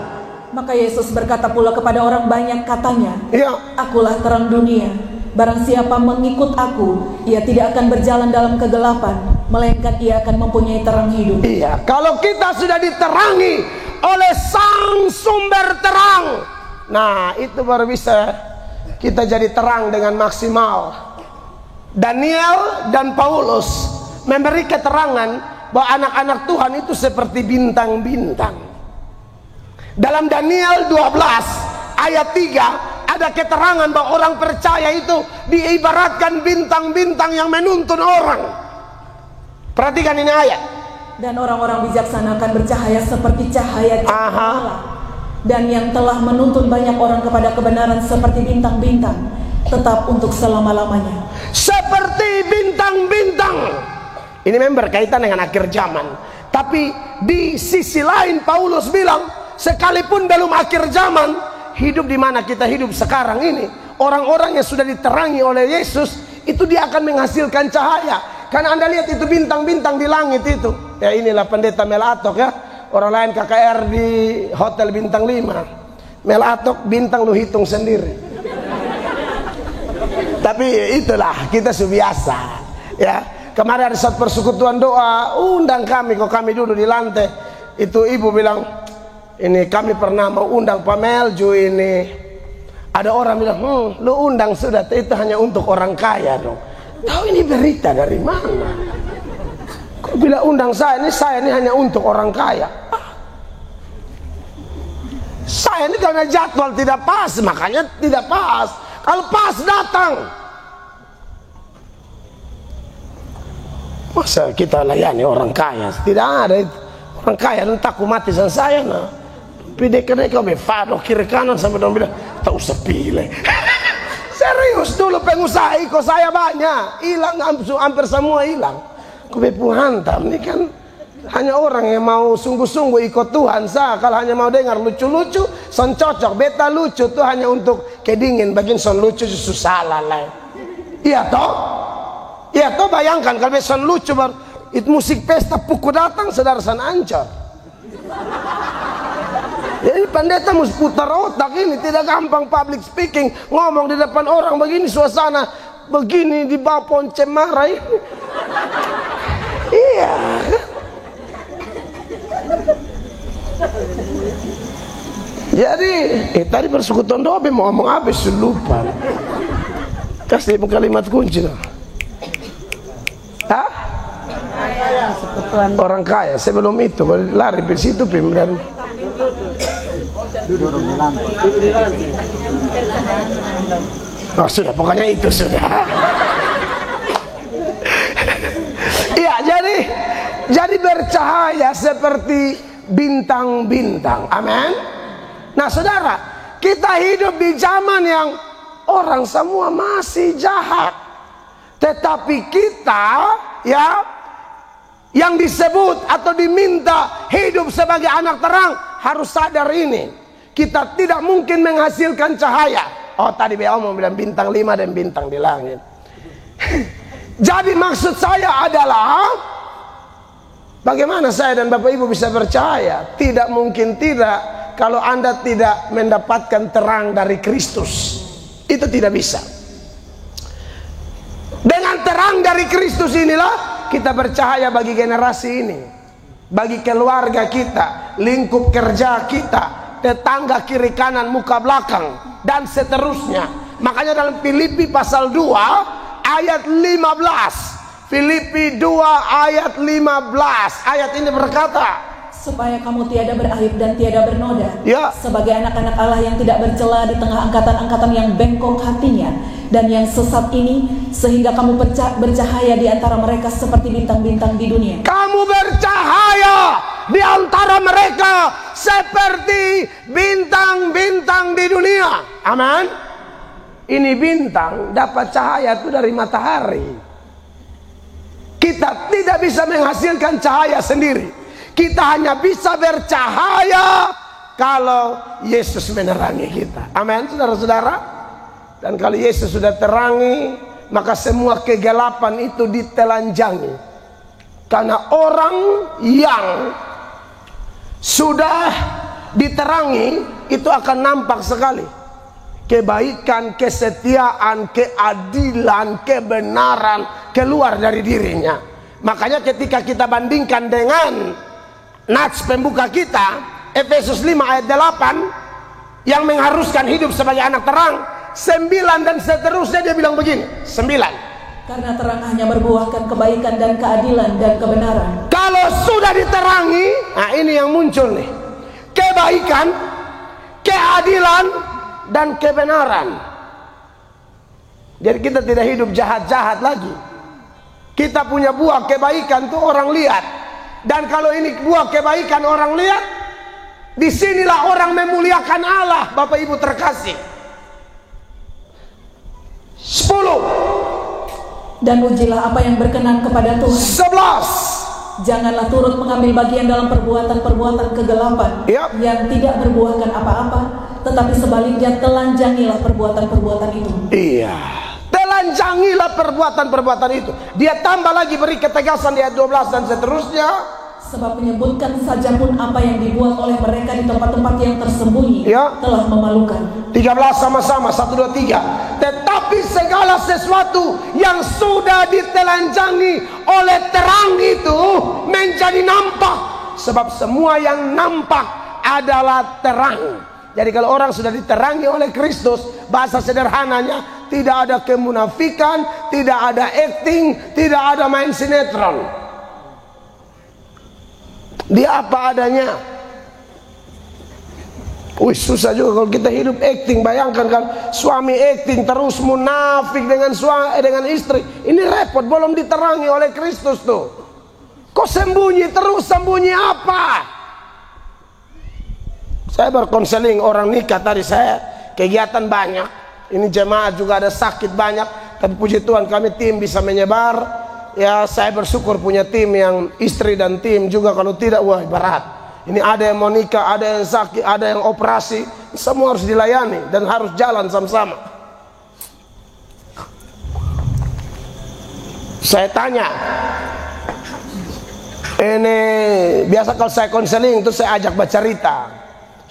Maka Yesus berkata pula kepada orang banyak, katanya, Ya. Akulah terang dunia. Barang siapa mengikut aku, ia tidak akan berjalan dalam kegelapan, melainkan ia akan mempunyai terang hidup. Iya, kalau kita sudah diterangi oleh Sang Sumber terang, nah itu baru bisa kita jadi terang dengan maksimal. Daniel dan Paulus memberi keterangan bahwa anak-anak Tuhan itu seperti bintang-bintang. Dalam Daniel 12 ayat 3 ada keterangan bahwa orang percaya itu diibaratkan bintang-bintang yang menuntun orang. Perhatikan ini ayat. Dan orang-orang bijaksana akan bercahaya seperti cahaya Allah. Dan yang telah menuntun banyak orang kepada kebenaran seperti bintang-bintang, tetap untuk selama-lamanya. Seperti bintang-bintang. Ini memang berkaitan dengan akhir zaman. Tapi di sisi lain Paulus bilang, sekalipun belum akhir zaman, hidup di mana kita hidup sekarang ini, orang-orang yang sudah diterangi oleh Yesus, itu dia akan menghasilkan cahaya. Karena Anda lihat itu bintang-bintang di langit itu. Ya inilah pendeta Melatok ya. Orang lain KKR di Hotel Bintang 5. Melatok bintang lu hitung sendiri. Tapi itulah kita subiasa. Ya. Kemarin ada satu persekutuan doa, undang kami, kok kami duduk di lantai. Itu ibu bilang, ini kami pernah mau undang Pak Melju ini. Ada orang bilang, lu undang sudah, itu hanya untuk orang kaya dong. Tahu ini berita dari mana? Kok bila undang saya ini hanya untuk orang kaya. Saya ini karena jadwal tidak pas, makanya tidak pas. Kalau pas datang. Masa kita layani orang kaya? Tidak ada itu. Orang kaya entah aku mati sama saya nah. Pide-pide kau befado kiri kanan sampai dong bilang tak usah pilih. Serius dulu pengusaha ikut saya banyak, hilang hampir semua hilang. Kebepu hantam ini kan hanya orang yang mau sungguh-sungguh ikut Tuhan sah. Kalau hanya mau dengar lucu-lucu, son cocok. Beta lucu tuh hanya untuk kedingin, bagian son lucu justru salah lah. Iya toh? Iya toh, bayangkan kalau son lucu baru itu musik pesta pukul datang saudara san ancor. Jadi pendeta mesti putar otak ini, tidak gampang public speaking, ngomong di depan orang begini, suasana begini di bawah ponce marah ini. Iya. Jadi tadi persekutuan doa mau ngomong habis lupa. Kasih kalimat kunci dong. Hah? Orang kaya sebelum itu lari di situ pim dan oh sudah pokoknya itu sudah. jadi bercahaya seperti bintang-bintang. Amin. Nah saudara, kita hidup di zaman yang orang semua masih jahat, tetapi kita yang disebut atau diminta hidup sebagai anak terang harus sadar ini. Kita tidak mungkin menghasilkan cahaya. Oh tadi BO mau bilang bintang 5 dan bintang di langit. Jadi maksud saya adalah, bagaimana saya dan Bapak Ibu bisa percaya? Tidak mungkin tidak kalau Anda tidak mendapatkan terang dari Kristus. Itu tidak bisa. Dengan terang dari Kristus inilah kita bercahaya bagi generasi ini, bagi keluarga kita, lingkup kerja kita, tetangga kiri kanan, muka belakang, dan seterusnya. Makanya dalam Filipi pasal 2 ayat 15, Filipi 2 ayat 15, ayat ini berkata, supaya kamu tiada beraib dan tiada bernoda, sebagai anak-anak Allah yang tidak bercela di tengah angkatan-angkatan yang bengkok hatinya dan yang sesat ini, sehingga kamu bercahaya di antara mereka seperti bintang-bintang di dunia. Kamu bercahaya di antara mereka seperti bintang-bintang di dunia. Amin. Ini bintang dapat cahaya itu dari matahari. Kita tidak bisa menghasilkan cahaya sendiri. Kita hanya bisa bercahaya kalau Yesus menerangi kita. Amin, saudara-saudara. Dan kalau Yesus sudah terangi, maka semua kegelapan itu ditelanjangi. Karena orang yang sudah diterangi itu akan nampak sekali. Kebaikan, kesetiaan, keadilan, kebenaran keluar dari dirinya. Makanya ketika kita bandingkan dengan nats pembuka kita, Efesus 5 ayat 8, yang mengharuskan hidup sebagai anak terang, 9 dan seterusnya, dia bilang begini, 9. Karena terang hanya berbuahkan kebaikan dan keadilan dan kebenaran. Kalau sudah diterangi, nah ini yang muncul nih, kebaikan, keadilan, dan kebenaran. Jadi kita tidak hidup jahat-jahat lagi. Kita punya buah kebaikan tuh orang lihat. Dan kalau ini buah kebaikan orang lihat, disinilah orang memuliakan Allah. Bapak Ibu terkasih. 10. Dan ujilah apa yang berkenan kepada Tuhan. 11. Janganlah turut mengambil bagian dalam perbuatan-perbuatan kegelapan yang tidak berbuahkan apa-apa, tetapi sebaliknya telanjangilah perbuatan-perbuatan itu. Iya, telanjangilah perbuatan-perbuatan itu. Dia tambah lagi beri ketegasan di ayat 12 dan seterusnya. Sebab menyebutkan saja pun apa yang dibuat oleh mereka di tempat-tempat yang tersembunyi telah memalukan. 13 sama-sama, 1, 2, 3. Tetapi segala sesuatu yang sudah ditelanjangi oleh terang itu menjadi nampak. Sebab semua yang nampak adalah terang. Jadi kalau orang sudah diterangi oleh Kristus, bahasa sederhananya, tidak ada kemunafikan, tidak ada acting, tidak ada main sinetron. Dia apa adanya. Wih, susah juga kalau kita hidup acting. Bayangkan kan suami acting terus munafik dengan istri. Ini repot, belum diterangi oleh Kristus tuh. Kok sembunyi terus, sembunyi apa? Saya berkonseling orang nikah tadi, saya kegiatan banyak. Ini jemaat juga ada sakit banyak, tapi puji Tuhan kami tim bisa menyebar. Ya saya bersyukur punya tim yang istri dan tim juga, kalau tidak wah berat. Ini ada yang mau nikah, ada yang sakit, ada yang operasi, semua harus dilayani dan harus jalan sama-sama. Saya tanya, ini biasa kalau saya konseling itu saya ajak bercerita.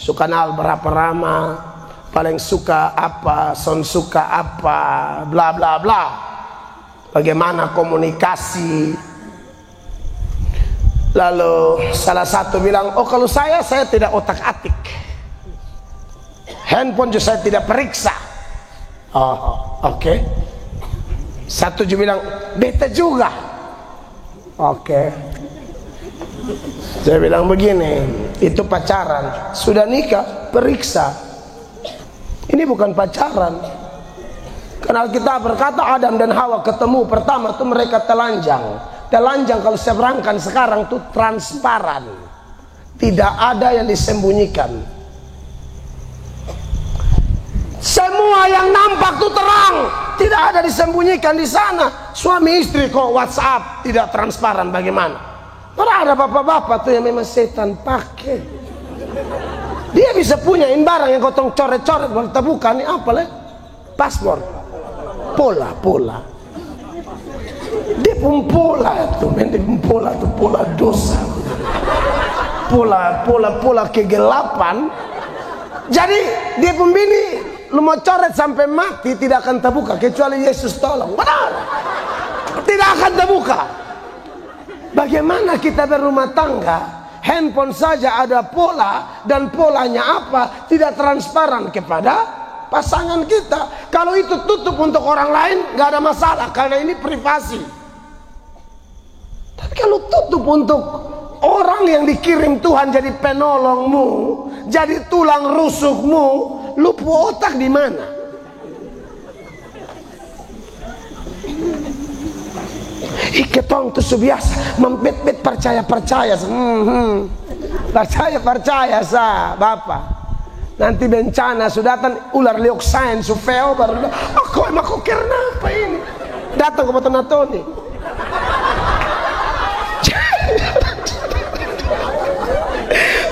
Suka kenal berapa lama, paling suka apa, son suka apa, bla bla bla. Bagaimana komunikasi. Lalu salah satu bilang, oh kalau saya tidak otak-atik, handphone juga saya tidak periksa. Oh oke. Satu juga bilang, beta juga. Oke. Saya bilang begini, itu pacaran. Sudah nikah, periksa. Ini bukan pacaran. Karena Alkitab berkata Adam dan Hawa ketemu pertama itu mereka telanjang. telanjang kalau seberangkan sekarang tuh transparan, tidak ada yang disembunyikan. Semua yang nampak tuh terang, tidak ada disembunyikan di sana. Suami istri kok WhatsApp tidak transparan, bagaimana? Karena ada bapak-bapak tuh yang memang setan pakai. Dia bisa punyain barang yang kotong coret-coret, waktu bukan ini apa lah? Paspor, pola. Dia pun pola tuh, pola tuh pola dosa, pola kegelapan. Jadi dia pun bini, lu mau coret sampai mati tidak akan terbuka kecuali Yesus tolong. Benar, tidak akan terbuka. Bagaimana kita berumah tangga, handphone saja ada pola, dan polanya apa tidak transparan kepada pasangan kita. Kalau itu tutup untuk orang lain nggak ada masalah karena ini privasi. Tapi kalau tutup untuk orang yang dikirim Tuhan jadi penolongmu, jadi tulang rusukmu, lu otak di mana? Ketong tuh biasa mempet-pet percaya sa bapak. Nanti bencana sudah datang ular lioksain sufeo baru kok emang kok karena apa ini? Datang ke Batu Natoni.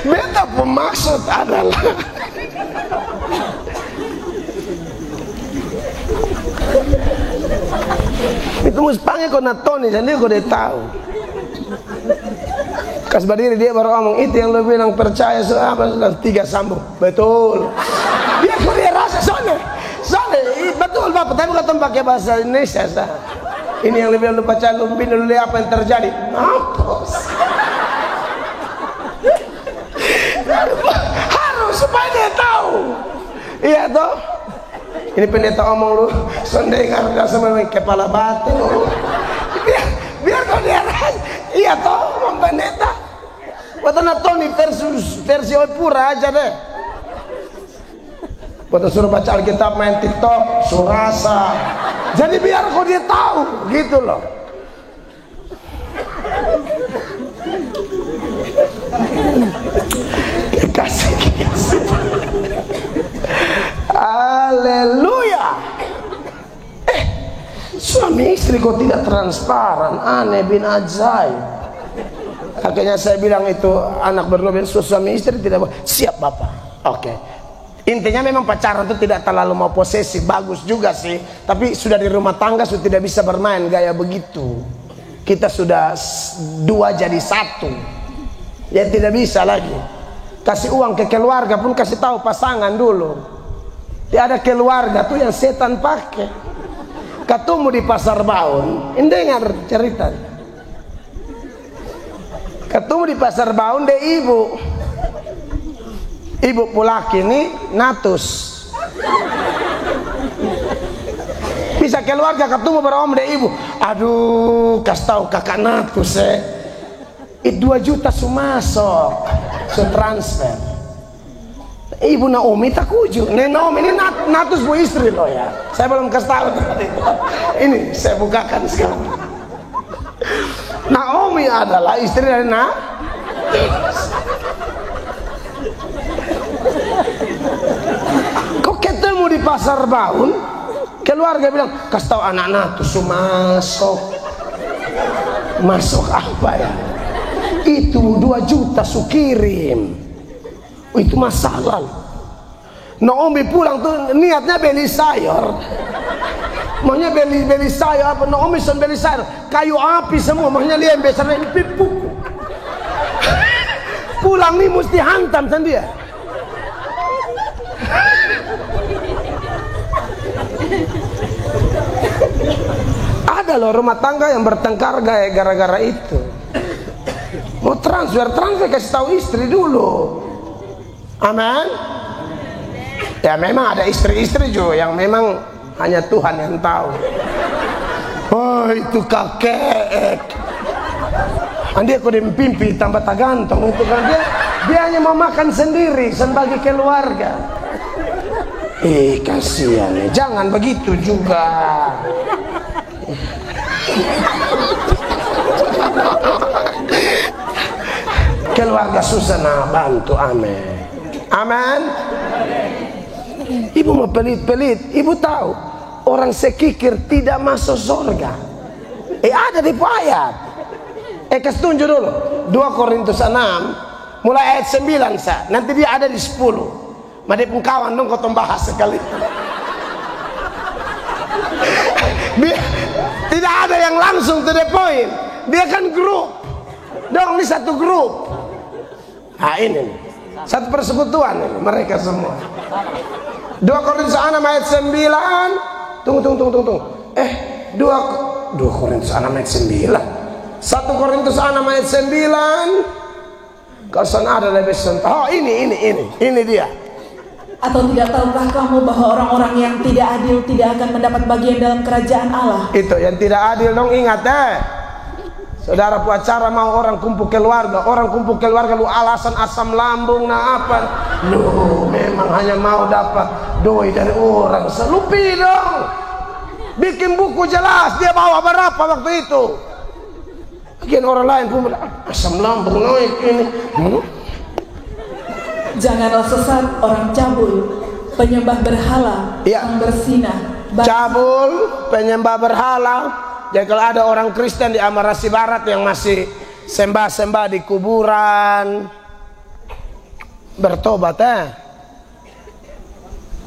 Beta pemaksud adalah itu mus panggil kau Natoni dan dia kau dia tahu. Kas berdiri dia baru ngomong itu yang lu bilang percaya apa sudah 3 sambung. Betul. Dia kau dia rasa soalnya betul bapak, tapi kau pakai bahasa Indonesia sah. Ini yang lebih lu baca lu bina lu lihat apa yang terjadi. Mampus. Harus supaya dia tahu. Iya toh. Ini pendeta omong lu sondengar sama kepala batu. Biar kau dia rasa. Iya toh, pendeta. Buat Natoni versi pura aja deh. Buat suruh baca Alkitab, main TikTok, surasa. Jadi biar kau dia tahu, gitu loh. Kasih. Haleluya. Suami istri kok tidak transparan, aneh bin ajaib. Akhirnya saya bilang itu anak berdua, suami istri tidak siap bapak. Oke. Intinya memang pacaran itu tidak terlalu mau posesif, bagus juga sih. Tapi sudah di rumah tangga sudah tidak bisa bermain gaya begitu. Kita sudah 2 jadi 1. Ya tidak bisa lagi. Kasih uang ke keluarga pun kasih tahu pasangan dulu. Tidak ada keluarga tuh yang setan pakai. Ketemu di Pasar Baun, ini dengar cerita. Ketemu di Pasar Baun deh ibu pulak ini natus. Bisa keluarga ketemu berom deh ibu. Aduh, kasih tahu kakak natus 2 juta sumasok, transfer. Ibu Naomi tak uju. Naomi ini natus bu istri loh ya. Saya belum kasih tahu tadi. Ini saya bukakan sekarang. Naomi adalah istri dari Kok ketemu di Pasar Baun, keluarga bilang kasih tahu anak natus masuk apa ya? Itu 2 juta su kirim. Itu masalah. Naomi pulang tuh niatnya beli sayur. Maunya beli sayur apa? Naomi son beli sayur, kayu api semua. Maunya dia yang besar pipuk. Pulang nih mesti hantam sendiri. Ada loh rumah tangga yang bertengkar gara-gara itu. Mau transfer kasih tahu istri dulu. Amin. Ya memang ada istri-istri juga yang memang hanya Tuhan yang tahu. Oh itu kakek. Andi aku dimimpi tambah tak ganteng itu kan dia hanya mau makan sendiri sebagai keluarga. Kasihan ya. Jangan begitu juga. keluarga susah nah bantu. Amin. Amin. Ibu mau pelit-pelit, ibu tahu orang sekikir tidak masuk surga. Ada di ayat. Kasih tunjuk dulu 2 Korintus 6 mulai ayat 9 sa. Nanti dia ada di 10. Made pengkawan dong kau bahas sekali. Tidak ada yang langsung to the point. Dia kan grup. Dong ini satu grup. Nah ini nih. Satu persekutuan ini, mereka semua. 2 Korintus 6 ayat 9. Tunggu. 2 Korintus 6 ayat 9. 1 Korintus 6 ayat 9. Kalau sana ada lebih sentuh. Oh ini dia. Atau tidak tahukah kamu bahwa orang-orang yang tidak adil tidak akan mendapat bagian dalam kerajaan Allah? Itu yang tidak adil dong, ingat Saudara acara mau orang kumpul keluarga, lu alasan asam lambung nah apa? Lu memang hanya mau dapat doi dari orang. Selupi dong. Bikin buku jelas dia bawa berapa waktu itu. Bagian orang lain pun asam lambung naik ini. Janganlah sesat orang cabul, penyembah berhala, yang bersinah. Cabul, penyembah berhala. Jadi kalau ada orang Kristen di Amarasi Barat yang masih sembah-sembah di kuburan, bertobat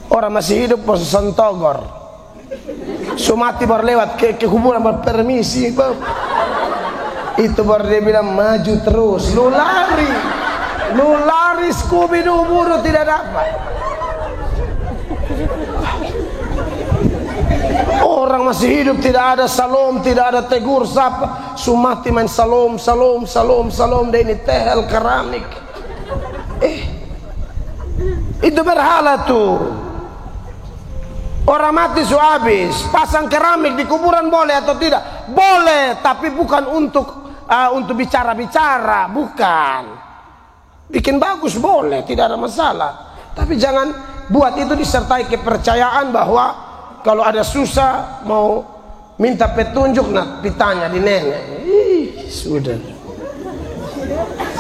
orang masih hidup posisi togor, sumati baru lewat ke kuburan berpermisi, itu baru dia bilang maju terus, lu lari Scooby-Doo buru tidak dapat. Orang masih hidup tidak ada salom, tidak ada tegur sapa, sumati main salom dan ini tehel keramik. Itu berhala tuh. Orang mati sudah habis, pasang keramik di kuburan boleh atau tidak? Boleh, tapi bukan untuk bicara-bicara, bukan. Bikin bagus boleh, tidak ada masalah. Tapi jangan buat itu disertai kepercayaan bahwa kalau ada susah mau minta petunjuk nak ditanya di nenek. Sudah.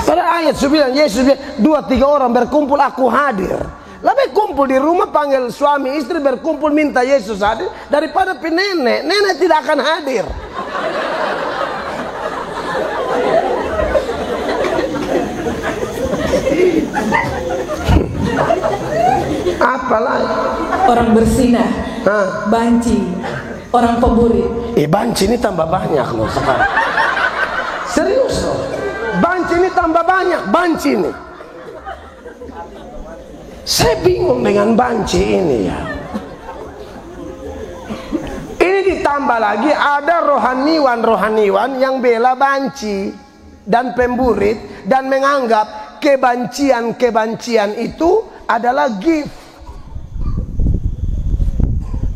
Pada ayat 9 Yesus bilang 2-3 orang berkumpul aku hadir. Lebih kumpul di rumah panggil suami istri berkumpul minta Yesus hadir daripada nenek. Nenek tidak akan hadir. Apalagi orang bersinah, banci, orang pemburit. Banci ini tambah banyak loh sekarang. Serius loh. Banci ini tambah banyak, banci ini. Saya bingung dengan banci ini ya. Ini ditambah lagi ada rohaniwan yang bela banci dan pemburit dan menganggap kebancian itu adalah gift.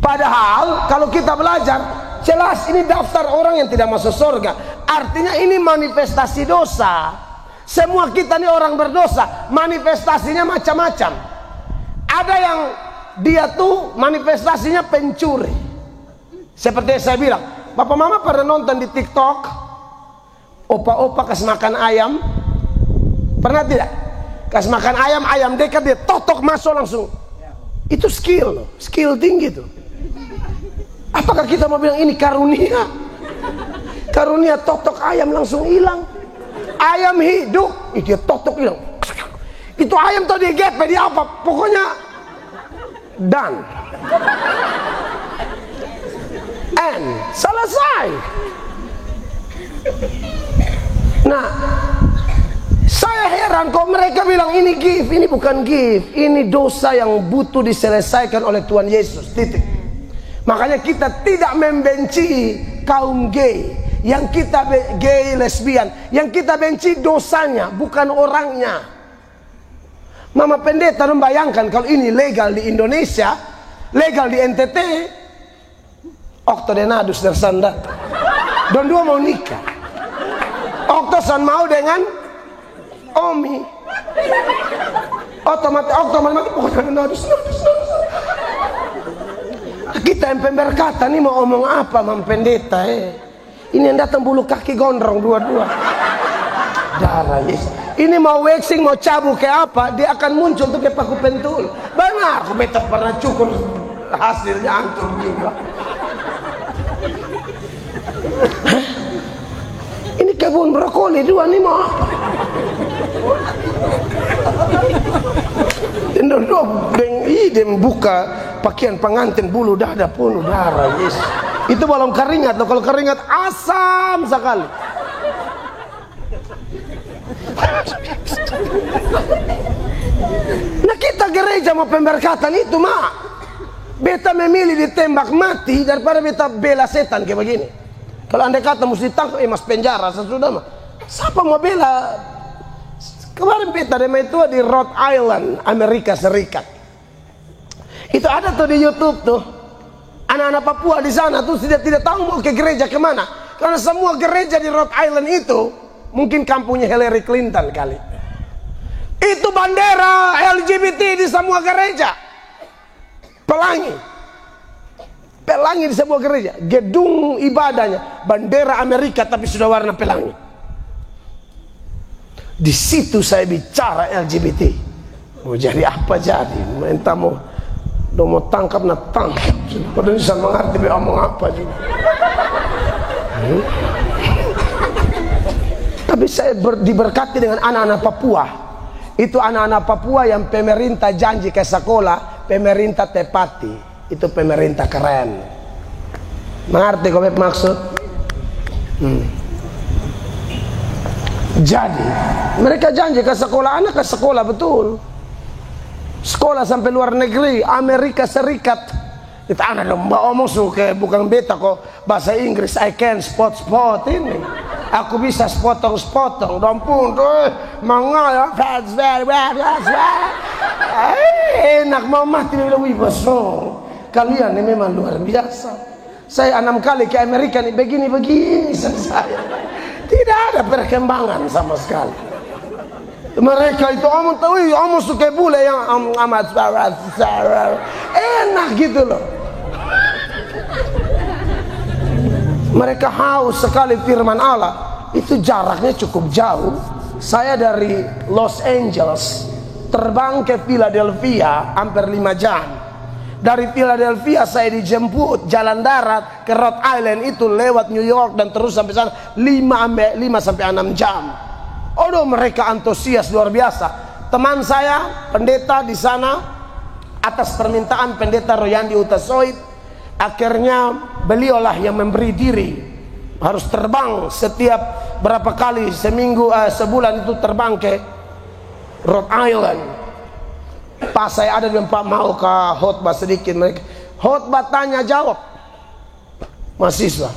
Padahal kalau kita belajar jelas ini daftar orang yang tidak masuk surga. Artinya ini manifestasi dosa. Semua kita ini orang berdosa. Manifestasinya macam-macam. Ada yang dia tuh manifestasinya pencuri. Seperti yang saya bilang, Bapak Mama pernah nonton di TikTok opa-opa kasih makan ayam? Pernah tidak? Kasih makan ayam dekat dia totok masuk langsung. Itu skill tinggi tuh. Apakah kita mau bilang ini karunia? Karunia totok ayam langsung hilang. Ayam hidup, dia totok hilang. Itu ayam tuh digepe dia apa? Pokoknya done. And selesai. Nah, saya heran kok mereka bilang ini gift, ini bukan gift, ini dosa yang butuh diselesaikan oleh Tuhan Yesus. Titik. Makanya kita tidak membenci kaum gay, yang kita gay lesbian, yang kita benci dosanya, bukan orangnya. Mama Pendeta membayangkan kalau ini legal di Indonesia, legal di NTT, Octodenadus tersandar. Don dua mau nikah. Octosan mau dengan Omi. Otomatis Octodenadus. Kita yang pemberkatan ini mau omong apa Mama Pendeta Ini yang datang bulu kaki gondrong dua-dua. Darah Yesus. Ini mau waxing, mau cabut kayak apa, dia akan muncul tuh kayak paku pentul. Benar, aku beta pernah cukur, hasilnya hancur juga. Ini kebun brokoli dua nih mau apa? Dia buka pakaian pengantin bulu dada penuh darah. Yes. Itu belum keringat loh, kalau keringat asam sekali. Nah kita gereja mau pemberkatan itu mak, beta memilih ditembak mati daripada beta bela setan kayak begini. Kalau andai kata mesti tangkap mas penjara sesudah mah, siapa mau bela? Kemarin beta dema itu di Rhode Island, Amerika Serikat. Itu ada tuh di YouTube tuh, anak-anak Papua di sana tuh tidak tahu mau ke gereja kemana, karena semua gereja di Rhode Island itu mungkin kampungnya Hillary Clinton kali. Itu bendera LGBT di semua gereja. Pelangi di semua gereja. Gedung ibadahnya bendera Amerika tapi sudah warna pelangi. Di situ saya bicara LGBT. Mau jadi apa jadi? Entah mau tangkap na tangkap. Padahal bisa mengerti dia ngomong apa juga. Tapi saya diberkati dengan anak-anak Papua. Itu anak-anak Papua yang pemerintah janji ke sekolah, pemerintah tepati. Itu pemerintah keren. Mengerti kau maksud? Jadi mereka janji ke sekolah, anak ke sekolah betul. Sekolah sampai luar negeri, Amerika Serikat. Itu anak dong, mbak omong suka bukan beta kok bahasa Inggris. I can spot ini. Aku bisa sepotong dompun tuh mangga enak mau mati lebih besok. Kalian ini memang luar biasa. Saya 6 kali ke Amerika nih begini saya. Tidak ada perkembangan sama sekali. Mereka itu omong suka bule yang amat enak gitu loh. Mereka haus sekali firman Allah. Itu jaraknya cukup jauh. Saya dari Los Angeles terbang ke Philadelphia hampir 5 jam. Dari Philadelphia saya dijemput jalan darat ke Rhode Island itu lewat New York dan terus sampai sana 5 sampai 6 jam. Aduh mereka antusias luar biasa. Teman saya pendeta di sana atas permintaan pendeta Royandi Utasoid, akhirnya beliaulah yang memberi diri harus terbang setiap berapa kali seminggu sebulan itu terbang ke Rhode Island. Pas saya ada di tempat mau ke khotbah sedikit, mereka khotbah tanya jawab mahasiswa,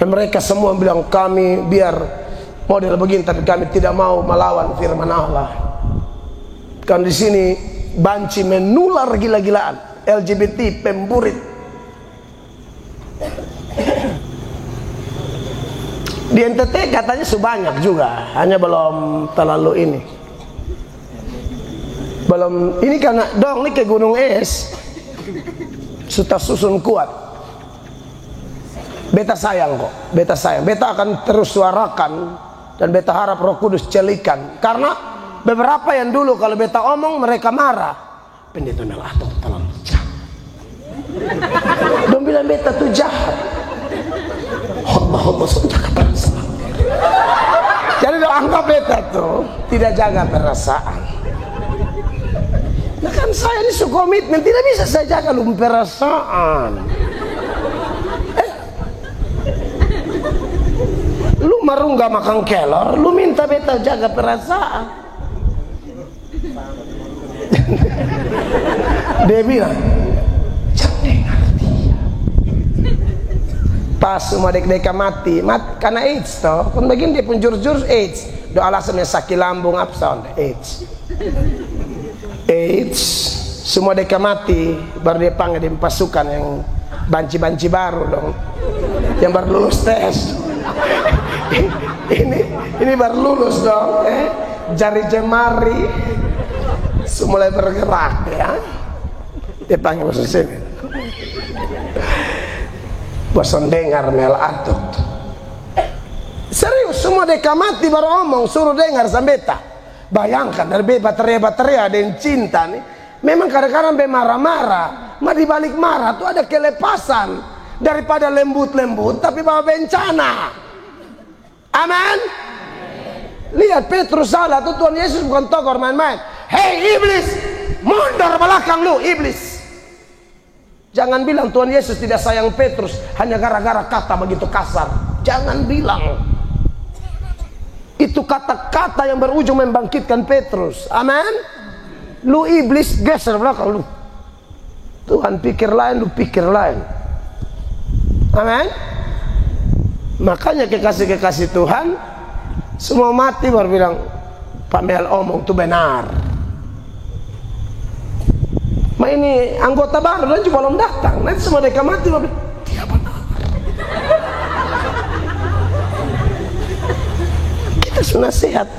dan mereka semua bilang kami biar model begini tapi kami tidak mau melawan firman Allah. Kan di sini banci menular gila-gilaan, LGBT pemburit. Di NTT katanya sebanyak juga, hanya belum terlalu ini. Belum ini karena dong ini ke gunung es sudah susun kuat. Beta sayang kok, beta sayang. Beta akan terus suarakan dan beta harap Roh Kudus celikan. Karena beberapa yang dulu kalau beta omong mereka marah. Pendeta Melato terlalu jahat. Dong bilang beta tuh jahat. Khotbah jaga perasaan. Jadi dong anggap beta tuh tidak jaga perasaan. Nah kan saya ini komitmen, tidak bisa saya jaga lu perasaan. Lu marunggah makan kelor, lu minta beta jaga perasaan. Dia bilang jangan dengar dia. Pas semua dek-deka mati karena AIDS toh. Kan begini dia pun jurus AIDS. Doa alasannya sakit lambung absen AIDS. Semua deka mati baru dia panggil di pasukan yang banci-banci baru dong, yang baru lulus tes. ini baru lulus dong, jari jemari mulai bergerak ya. Dia panggil masuk sini. Bosan dengar Mel Atot. Sering Serius, semua deka mati baru omong, suruh dengar sambeta. Bayangkan dari beba teriak-teriak ada yang cinta nih. Memang kadang-kadang be marah-marah, ma di balik marah tuh ada kelepasan. Daripada lembut-lembut tapi bawa bencana. Amin. Lihat Petrus salah tuh, Tuhan Yesus bukan togor main-main. Hei iblis, mundur belakang lu iblis. Jangan bilang Tuhan Yesus tidak sayang Petrus hanya gara-gara kata begitu kasar. Jangan bilang. Itu kata-kata yang berujung membangkitkan Petrus. Amin. Lu iblis, geser belakang lu. Tuhan pikir lain, lu pikir lain. Amin. Makanya kekasih-kekasih Tuhan semua mati baru bilang, Pak Mel omong itu benar. Ma ini anggota baru dan juga belum datang. Nanti semua mereka mati baru bilang, dia benar. Kita sudah sehat,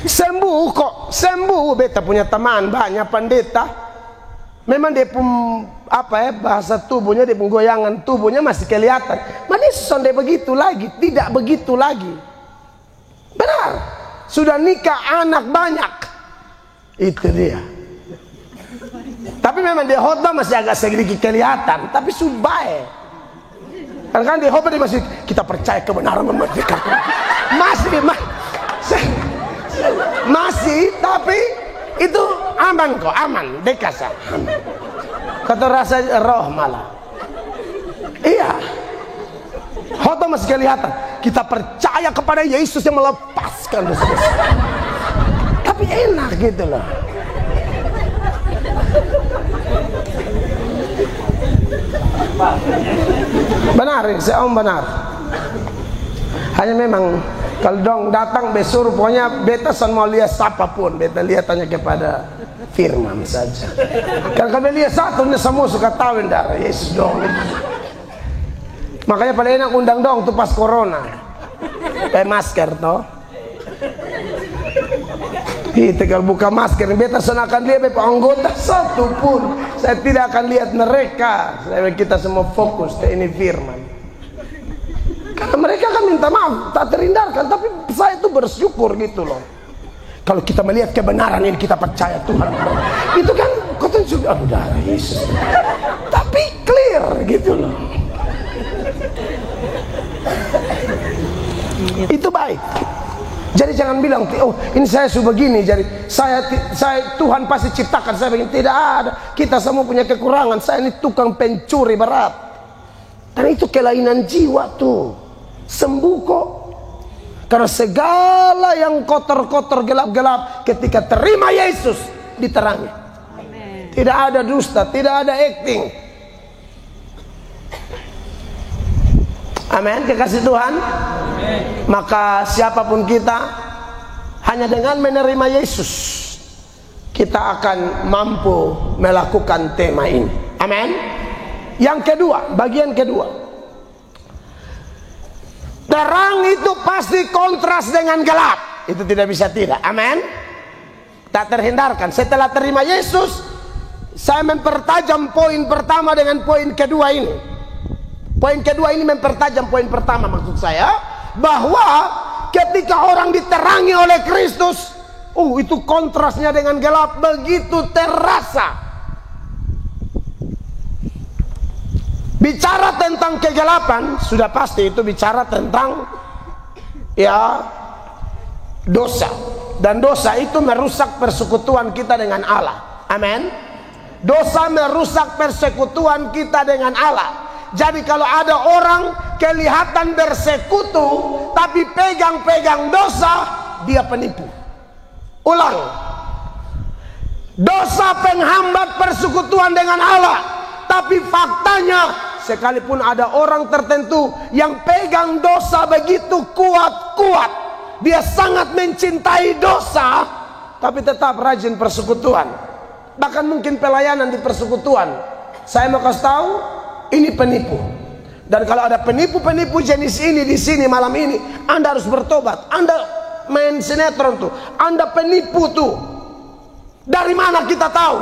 sembuh kok, sembuh. Beta punya teman banyak pendeta. Memang dia pun bahasa tubuhnya, dia pun goyangan tubuhnya masih kelihatan. Mana sudah begitu lagi, tidak begitu lagi. Benar, sudah nikah anak banyak. Itu dia. Tapi memang di khotbah masih agak sedikit kelihatan, tapi subai. Kan di khotbah dia masih kita percaya kebenaran memerdekakan. Masih, tapi itu aman kok, aman, dekasa. Kata rasa roh malah. Iya. Khotbah masih kelihatan. Kita percaya kepada Yesus yang melepaskan dosa-dosa. Tapi enak gitu loh. Benar, saya om benar. Hanya memang kalau dong datang besok pokoknya beta son mau lihat siapapun, beta lihat hanya kepada firman saja. Kalau kami lihat satu semua suka tahu darah Yesus dong. Makanya paling enak undang dong tuh pas corona. Pakai masker toh. Kita kalau buka masker, beta son akan lihat bepa anggota satu pun. Saya tidak akan lihat mereka. Kita semua fokus ke ini firman. Karena mereka kan minta maaf, tak terhindarkan. Tapi saya itu bersyukur gitu loh. Kalau kita melihat kebenaran ini, kita percaya Tuhan. Itu kan kota juga darah Yesus. Tapi clear gitu loh. Itu baik. Jadi jangan bilang, oh ini saya sudah begini, jadi saya Tuhan pasti ciptakan saya begini. Tidak ada. Kita semua punya kekurangan. Saya ini tukang pencuri berat. Dan itu kelainan jiwa tuh. Sembuh kok. Karena segala yang kotor-kotor, gelap-gelap, ketika terima Yesus, diterangi. Amen. Tidak ada dusta, tidak ada acting. Amin, kekasih Tuhan. Amen. Maka siapapun kita, hanya dengan menerima Yesus, kita akan mampu melakukan tema ini. Amin. Yang kedua, bagian kedua, terang itu pasti kontras dengan gelap. Itu tidak bisa tidak. Amin. Tak terhindarkan. Setelah terima Yesus, saya mempertajam poin pertama dengan poin kedua ini. Poin kedua ini mempertajam poin pertama, maksud saya bahwa ketika orang diterangi oleh Kristus, itu kontrasnya dengan gelap begitu terasa. Bicara tentang kegelapan, sudah pasti itu bicara tentang dosa. Dan dosa itu merusak persekutuan kita dengan Allah. Amin. Dosa merusak persekutuan kita dengan Allah. Jadi kalau ada orang kelihatan bersekutu tapi pegang-pegang dosa, dia penipu. Ulang. Dosa penghambat persekutuan dengan Allah. Tapi faktanya, sekalipun ada orang tertentu yang pegang dosa begitu kuat-kuat, dia sangat mencintai dosa, tapi tetap rajin persekutuan. Bahkan mungkin pelayanan di persekutuan. Saya mau kasih tahu, ini penipu. Dan kalau ada penipu-penipu jenis ini di sini malam ini, Anda harus bertobat. Anda main sinetron tuh, Anda penipu tuh. Dari mana kita tahu?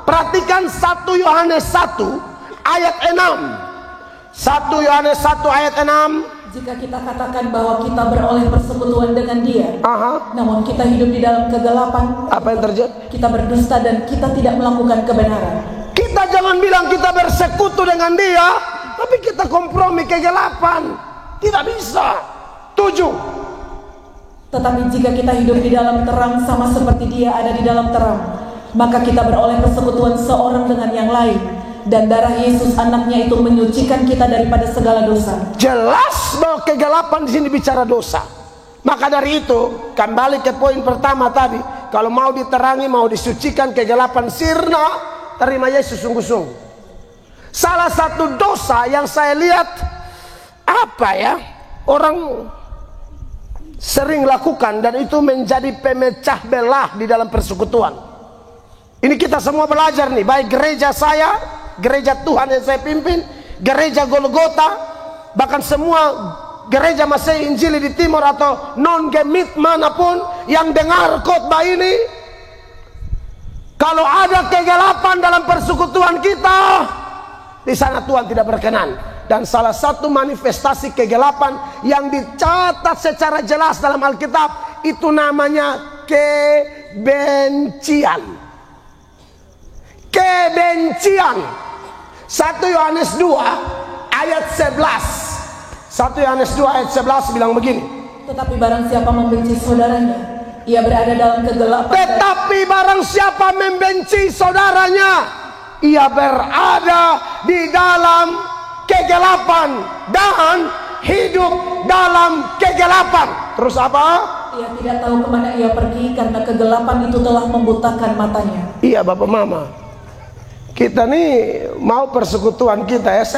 Perhatikan 1 Yohanes 1 ayat 6. 1 Yohanes 1 ayat 6. Jika kita katakan bahwa kita beroleh persekutuan dengan Dia, namun kita hidup di dalam kegelapan, apa yang terjadi? Kita berdusta dan kita tidak melakukan kebenaran. Kita jangan bilang kita bersekutu dengan Dia, tapi kita kompromi kegelapan. Tidak bisa. 7. Tetapi jika kita hidup di dalam terang sama seperti Dia ada di dalam terang, maka kita beroleh persekutuan seorang dengan yang lain, dan darah Yesus anaknya itu menyucikan kita daripada segala dosa. Jelas bahwa kegelapan di sini bicara dosa. Maka dari itu, kembali ke poin pertama tadi, kalau mau diterangi, mau disucikan kegelapan sirna, terima Yesus sungguh-sungguh. Salah satu dosa yang saya lihat orang sering lakukan, dan itu menjadi pemecah belah di dalam persekutuan. Ini kita semua belajar nih, baik gereja saya, gereja Tuhan yang saya pimpin, gereja Golgota, bahkan semua gereja Masih Injili di Timur atau non-gemit manapun yang dengar khotbah ini, kalau ada kegelapan dalam persekutuan kita, di sana Tuhan tidak berkenan. Dan salah satu manifestasi kegelapan yang dicatat secara jelas dalam Alkitab, itu namanya kebencian. Kebencian. 1 Yohanes 2 ayat 11. 1 Yohanes 2 ayat 11 bilang begini. Tetapi barang siapa membenci saudaranya, ia berada dalam kegelapan. Tetapi barang siapa membenci saudaranya, ia berada di dalam kegelapan dan hidup dalam kegelapan. Terus apa? Ia tidak tahu kemana ia pergi karena kegelapan itu telah membutakan matanya. Iya Bapak Mama, kita nih mau persekutuan kita ya,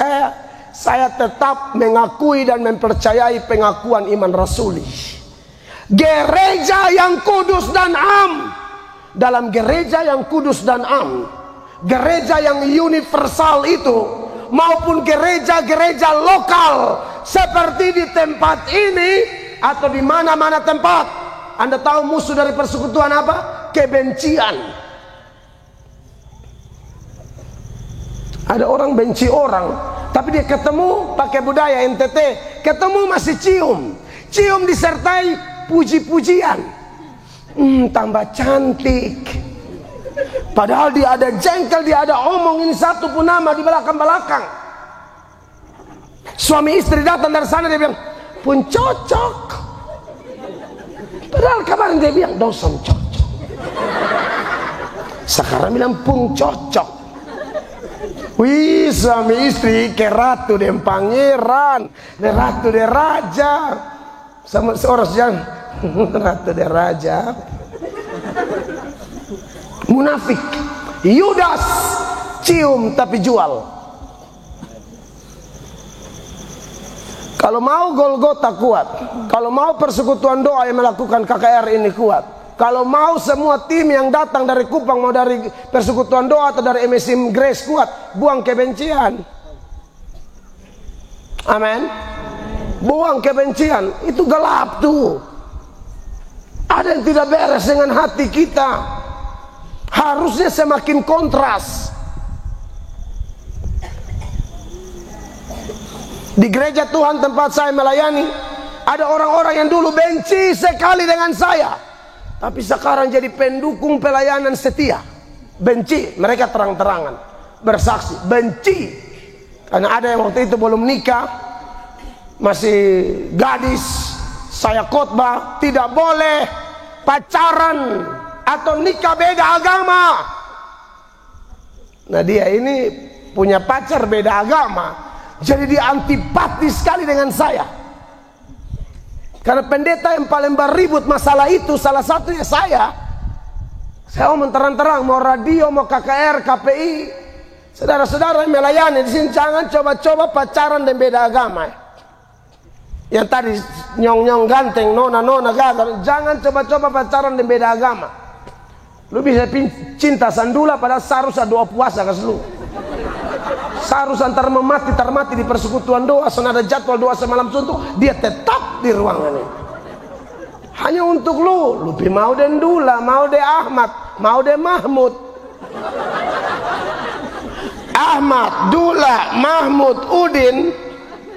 saya tetap mengakui dan mempercayai pengakuan iman rasuli. Gereja yang kudus dan am. Dalam gereja yang kudus dan am, gereja yang universal itu, maupun gereja-gereja lokal seperti di tempat ini atau di mana-mana tempat, Anda tahu musuh dari persekutuan apa? Kebencian. Ada orang benci orang, tapi dia ketemu pakai budaya NTT, ketemu masih cium disertai puji-pujian. Tambah cantik. Padahal dia ada jengkel, dia ada omongin satu pun nama di belakang-belakang. Suami istri datang dari sana, dia bilang pun cocok. Padahal kemarin dia bilang dosen cocok. Sekarang bilang pun cocok. Wih, suami istri ke ratu dan pangeran, de ratu de raja. Sama seorang yang ratu de raja. Munafik. Yudas cium tapi jual. Kalau mau Golgota kuat, kalau mau persekutuan doa yang melakukan KKR ini kuat, kalau mau semua tim yang datang dari Kupang, mau dari persekutuan doa atau dari MSM Grace kuat, buang kebencian. Amin. Buang kebencian. Itu gelap tuh. Ada yang tidak beres dengan hati kita. Harusnya semakin kontras. Di gereja Tuhan tempat saya melayani, ada orang-orang yang dulu benci sekali dengan saya, tapi sekarang jadi pendukung pelayanan setia. Benci, mereka terang-terangan bersaksi benci. Karena ada yang waktu itu belum nikah, masih gadis, saya khotbah tidak boleh pacaran atau nikah beda agama. Nah dia ini punya pacar beda agama, jadi dia antipati sekali dengan saya. Karena pendeta yang paling beribut masalah itu salah satunya saya. Saya mau terang-terang, mau radio, mau KKR, KPI, saudara-saudara yang melayani di sini, jangan coba-coba pacaran dan beda agama. Yang tadi nyong-nyong ganteng, nona-nona ganteng, jangan coba-coba pacaran dan beda agama. Lu bisa cinta sandula padahal seharusnya doa puasa kas lu. Seharusnya antar termati di persekutuan doa, senada jadwal doa semalam suntuk, dia tetap di ruangan ini. Hanya untuk lu mau den Dula, mau de Ahmad, mau de Mahmud. Ahmad, Dula, Mahmud, Udin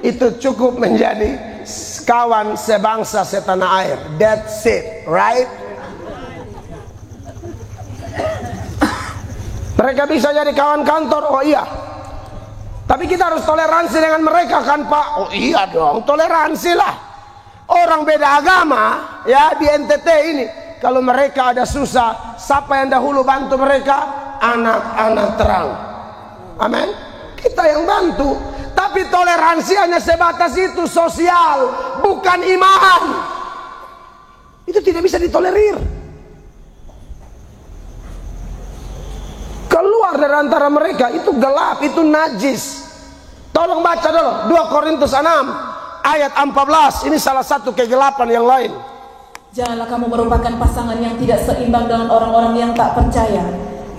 itu cukup menjadi Sekawan sebangsa setanah air. That's it, right? Mereka bisa jadi kawan kantor, oh iya. Tapi kita harus toleransi dengan mereka kan Pak? Oh iya dong, toleransi lah. Orang beda agama ya di NTT ini, kalau mereka ada susah, siapa yang dahulu bantu mereka? Anak-anak terang. Amin. Kita yang bantu. Tapi toleransi hanya sebatas itu, sosial, bukan iman. Itu tidak bisa ditolerir. Keluar dari antara mereka itu gelap, itu najis. Tolong baca dulu 2 Korintus 6 ayat 14. Ini salah satu kegelapan yang lain. Janganlah kamu merupakan pasangan yang tidak seimbang dengan orang-orang yang tak percaya.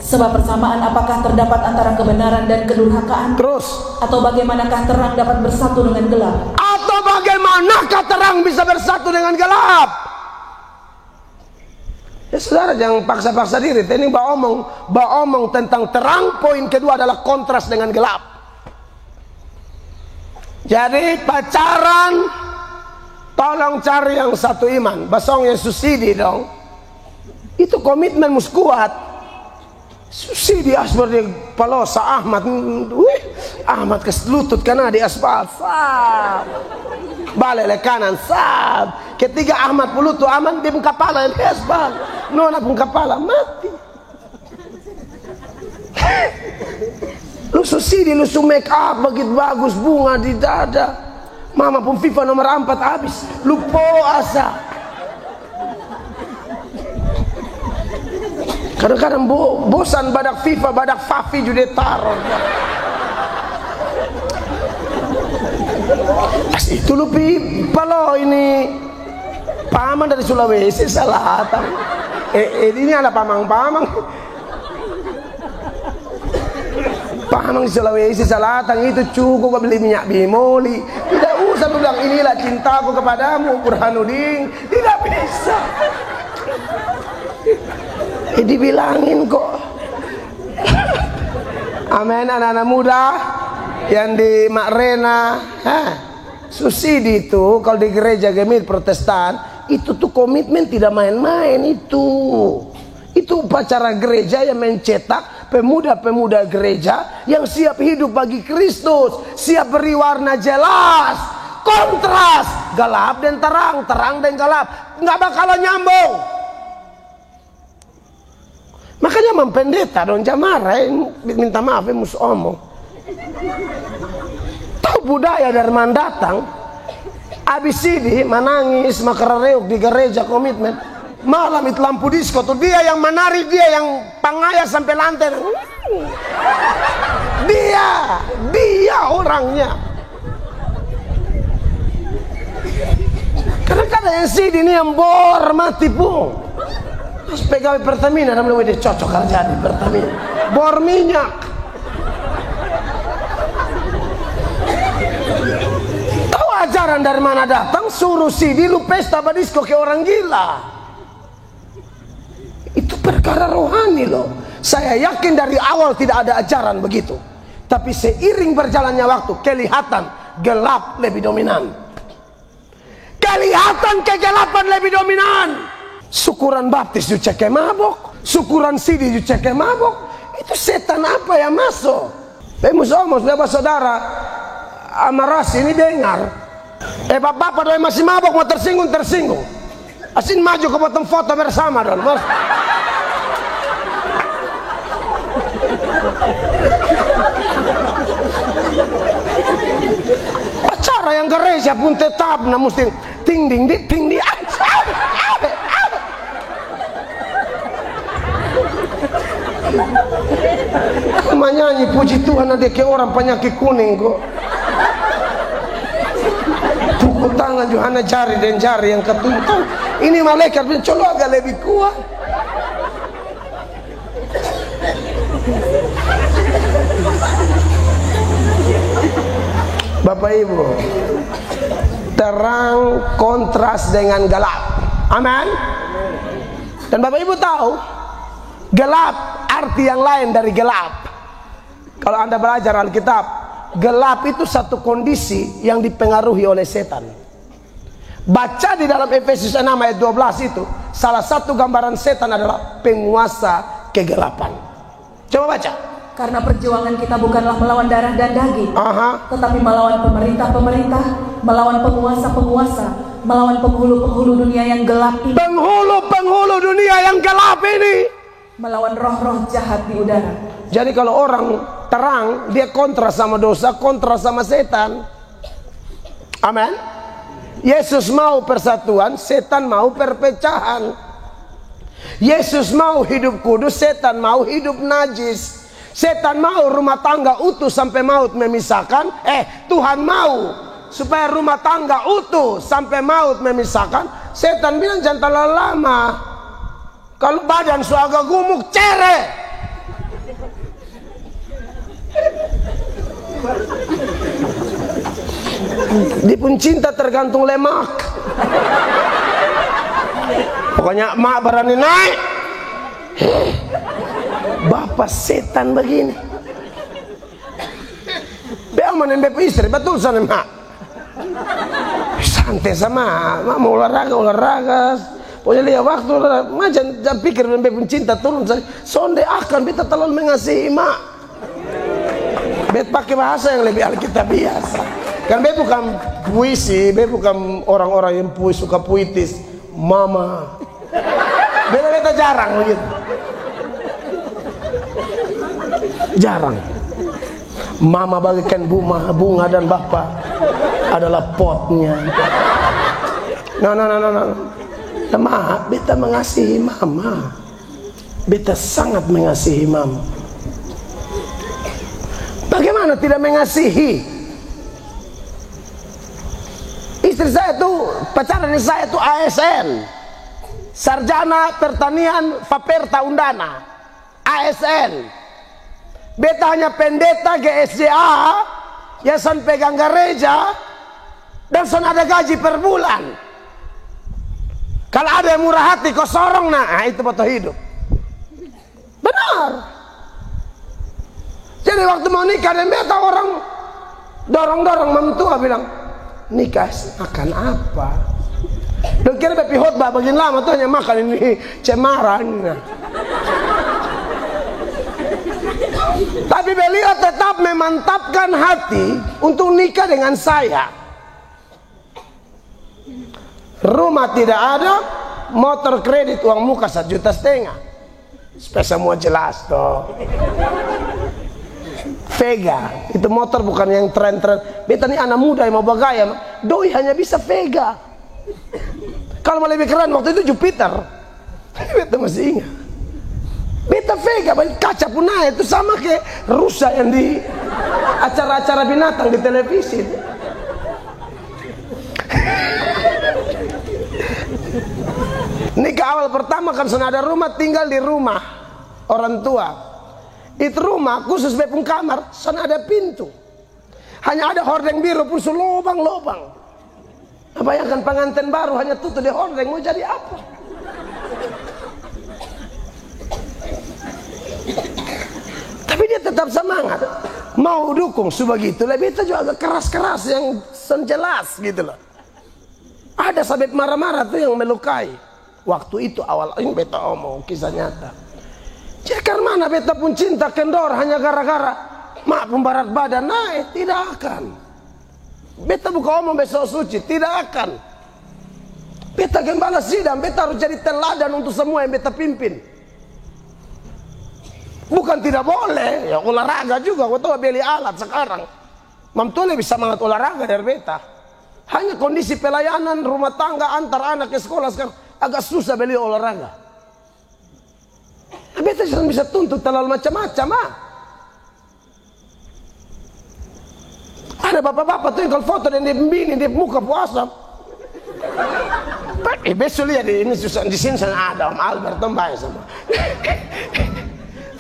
Sebab persamaan apakah terdapat antara kebenaran dan kedurhakaan? Terus, atau bagaimanakah terang dapat bersatu dengan gelap? Atau bagaimanakah terang bisa bersatu dengan gelap? Ya saudara, jangan paksa-paksa diri. Ini omong tentang terang. Poin kedua adalah kontras dengan gelap. Jadi pacaran, tolong cari yang satu iman. Basong yang susidi dong. Itu komitmen mus kuat. Susidi asbar di Palosa Ahmad. Ahmad ke lutut karena di aspal. Sab. Balik le kanan. Sab. Ketiga Ahmad pelutut aman di kepala di aspal. Nona pun kepala mati. Lu susidi, lu su make up begitu bagus, bunga di dada. Mama pun FIFA nomor 4 habis. Lu puasa. Kadang-kadang bosan badak FIFA, badak Fafi juga taruh. Pas itu lu palo ini paman dari Sulawesi Selatan. Ini ada pamang-pamang. Pamang Sulawesi Selatan itu cukup beli minyak bimoli. Tidak usah lu bilang inilah cintaku kepadamu Burhanuddin. Tidak bisa. Dibilangin kok. Amin, anak-anak muda yang di Makrena, susidi itu kalau di gereja Gemil Protestan itu tuh komitmen tidak main-main itu. Itu upacara gereja yang mencetak pemuda-pemuda gereja yang siap hidup bagi Kristus, siap beri warna jelas, kontras, gelap dan terang, terang dan gelap, nggak bakalan nyambung. Makanya mempendeta dong jamara minta maaf mus omong. Tahu budaya dari mana datang? Abis ini menangis makarereuk di gereja komitmen. Malam itu lampu disko tuh dia yang menari, dia yang pangaya sampai lantai. Dia orangnya. Kadang-kadang yang sini ini yang bor mati pun. Pegawai Pertamina namanya udah cocok kerja di Pertamina. Bor minyak. Tahu ajaran dari mana datang? Suruh sidi lu pesta badisko ke orang gila. Itu perkara rohani loh. Saya yakin dari awal tidak ada ajaran begitu. Tapi seiring berjalannya waktu kelihatan gelap lebih dominan. Kelihatan kegelapan lebih dominan. Syukuran baptis ju cek mabok, syukuran sidi ju cek mabok. Itu setan apa yang masuk? Musomos bapak saudara Amaras ini dengar. Bapak doa masih mabok mau tersinggung. Asin maju ke potong foto bersama dong. Acara yang gereja pun tetap mesti ting ding. Menyanyi puji Tuhan ada ke orang penyakit kuning kok. Pukul tangan Johana jari dan jari yang ketuntun. Ini malaikat mencolok agak lebih kuat. Bapak Ibu, terang kontras dengan gelap. Amin. Dan Bapak Ibu tahu gelap arti yang lain dari gelap. Kalau Anda belajar Alkitab, gelap itu satu kondisi yang dipengaruhi oleh setan. Baca di dalam Efesus 6 ayat 12 itu, salah satu gambaran setan adalah penguasa kegelapan. Coba baca. Karena perjuangan kita bukanlah melawan darah dan daging, tetapi melawan pemerintah-pemerintah, melawan penguasa-penguasa, melawan penghulu-penghulu dunia yang gelap ini. Penghulu-penghulu dunia yang gelap ini. Melawan roh-roh jahat di udara. Jadi kalau orang terang, dia kontra sama dosa, kontra sama setan. Amin. Yesus mau persatuan, setan mau perpecahan. Yesus mau hidup kudus, setan mau hidup najis. Setan mau rumah tangga utuh sampai maut memisahkan. Tuhan mau supaya rumah tangga utuh sampai maut memisahkan. Setan bilang jangan terlalu lama. Kalau badan su agak gumuk, cere. Dia pun cinta tergantung lemak. Pokoknya mak berani naik. Bapak setan begini. Beaman bep istri, betul sana mak. Santai sama, mak mau olahraga. Pokoknya lihat waktu, mak jangan pikir bep cinta turun. Sonde akan beta terlalu mengasihi mak. Bet pakai bahasa yang lebih alkitabiah. Kan bep bukan puisi, bep bukan orang-orang yang suka puitis. Mama. Beta jarang begitu. Jarang. Mama bagikan bunga dan bapak adalah potnya. No. Maaf, beta mengasihi mama. Beta sangat mengasihi mama. Bagaimana tidak mengasihi? Istri saya tuh, pacaran saya tuh ASN, Sarjana Pertanian Faperta Undana, ASN. Beta hanya pendeta GSJA, ya san pegang gereja, dan san ada gaji per bulan. Kalau ada yang murah hati kau sorong, nah itu betul hidup. Benar. Jadi waktu mau nikah dan beta orang dorong mentua bilang, nikah akan apa? Dan kira bepi khotbah bagian lama tuh hanya makan ini cemaran. Tapi beliau tetap memantapkan hati untuk nikah dengan saya. Rumah tidak ada, motor kredit uang muka 1,5 juta. Supaya semua jelas toh. Vega, itu motor bukan yang tren-tren. Beta nih anak muda yang mau bergaya, doi hanya bisa Vega. Kalau mau lebih keren waktu itu Jupiter. Beta masih ingat. Beta Vega, kaca pun naik, itu sama kayak rusa yang di acara-acara binatang di televisi. Nikah awal pertama kan sudah ada rumah, tinggal di rumah orang tua. Itu rumah khusus bepung kamar, sana ada pintu. Hanya ada hordeng biru pun lubang-lubang. Bayangkan pengantin baru hanya tutup di hordeng, mau jadi apa? Tapi dia tetap semangat, mau dukung sebegitu. Beta juga agak keras-keras yang jelas gitu loh. Ada sabit marah-marah tuh yang melukai. Waktu itu awal ini beta omong kisah nyata. Jadi mana beta pun cinta kendor hanya gara-gara mak pembarat badan naik, tidak akan. Beta buka omong besok suci, tidak akan. Beta gembala sidang, beta harus jadi teladan untuk semua yang beta pimpin. Bukan tidak boleh, ya olahraga juga. Gua tahu beli alat sekarang. Mam tuh lebih semangat olahraga dari beta. Hanya kondisi pelayanan rumah tangga antar anak ke sekolah sekarang agak susah beli olahraga. Beta jangan bisa tuntut terlalu macam-macam Ada bapak-bapak tuh yang kalau foto dan dia bini dia muka puasa. Besok lihat ini susah di sini sana ada Om Albert Tombai sama.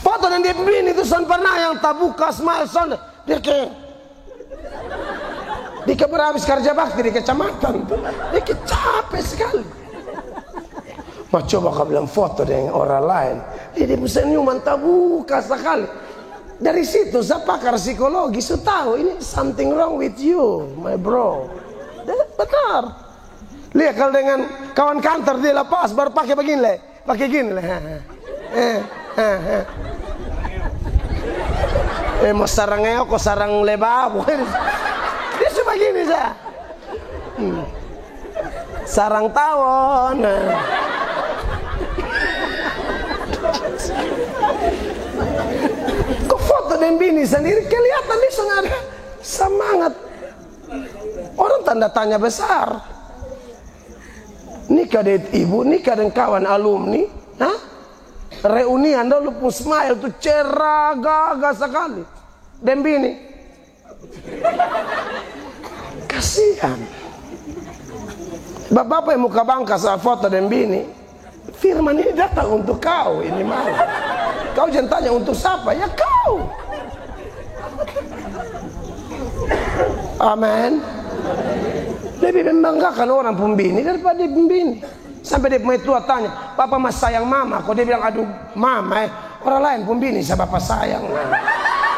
Foto dan dia bini itu pernah yang tabuka smile sana dia kayak dia berhabis kerja bakti di kecamatan tuh. Dia capek sekali. Mau coba kau bilang foto dengan orang lain, dia senyuman tabuka sekali. Dari situ saya pakar psikologi, saya tahu ini something wrong with you, my bro. Benar. Lihat kalau dengan kawan kantor dia lepas baru pakai begini le, pakai gini le. Mau sarangnya kok sarang lebah, dia cuma gini saja. Sarang tawon. Kok foto dan bini sendiri kelihatan dia sangat semangat. Orang tanda tanya besar. Nikah dengan ibu, nikah dengan kawan alumni, reunian dulu pun smile tuh cerah gagah sekali. Dan bini, kasihan. Bapak yang muka bangka saat foto dan bini, firman ini datang untuk kau ini malam. Kau jangan tanya untuk siapa, ya kau. Amin. Lebih membanggakan orang pembini daripada dia pembini. Sampai dia punya tua tanya, Papa mas sayang mama. Kok dia bilang, aduh mama orang lain pembini saya Bapak sayang.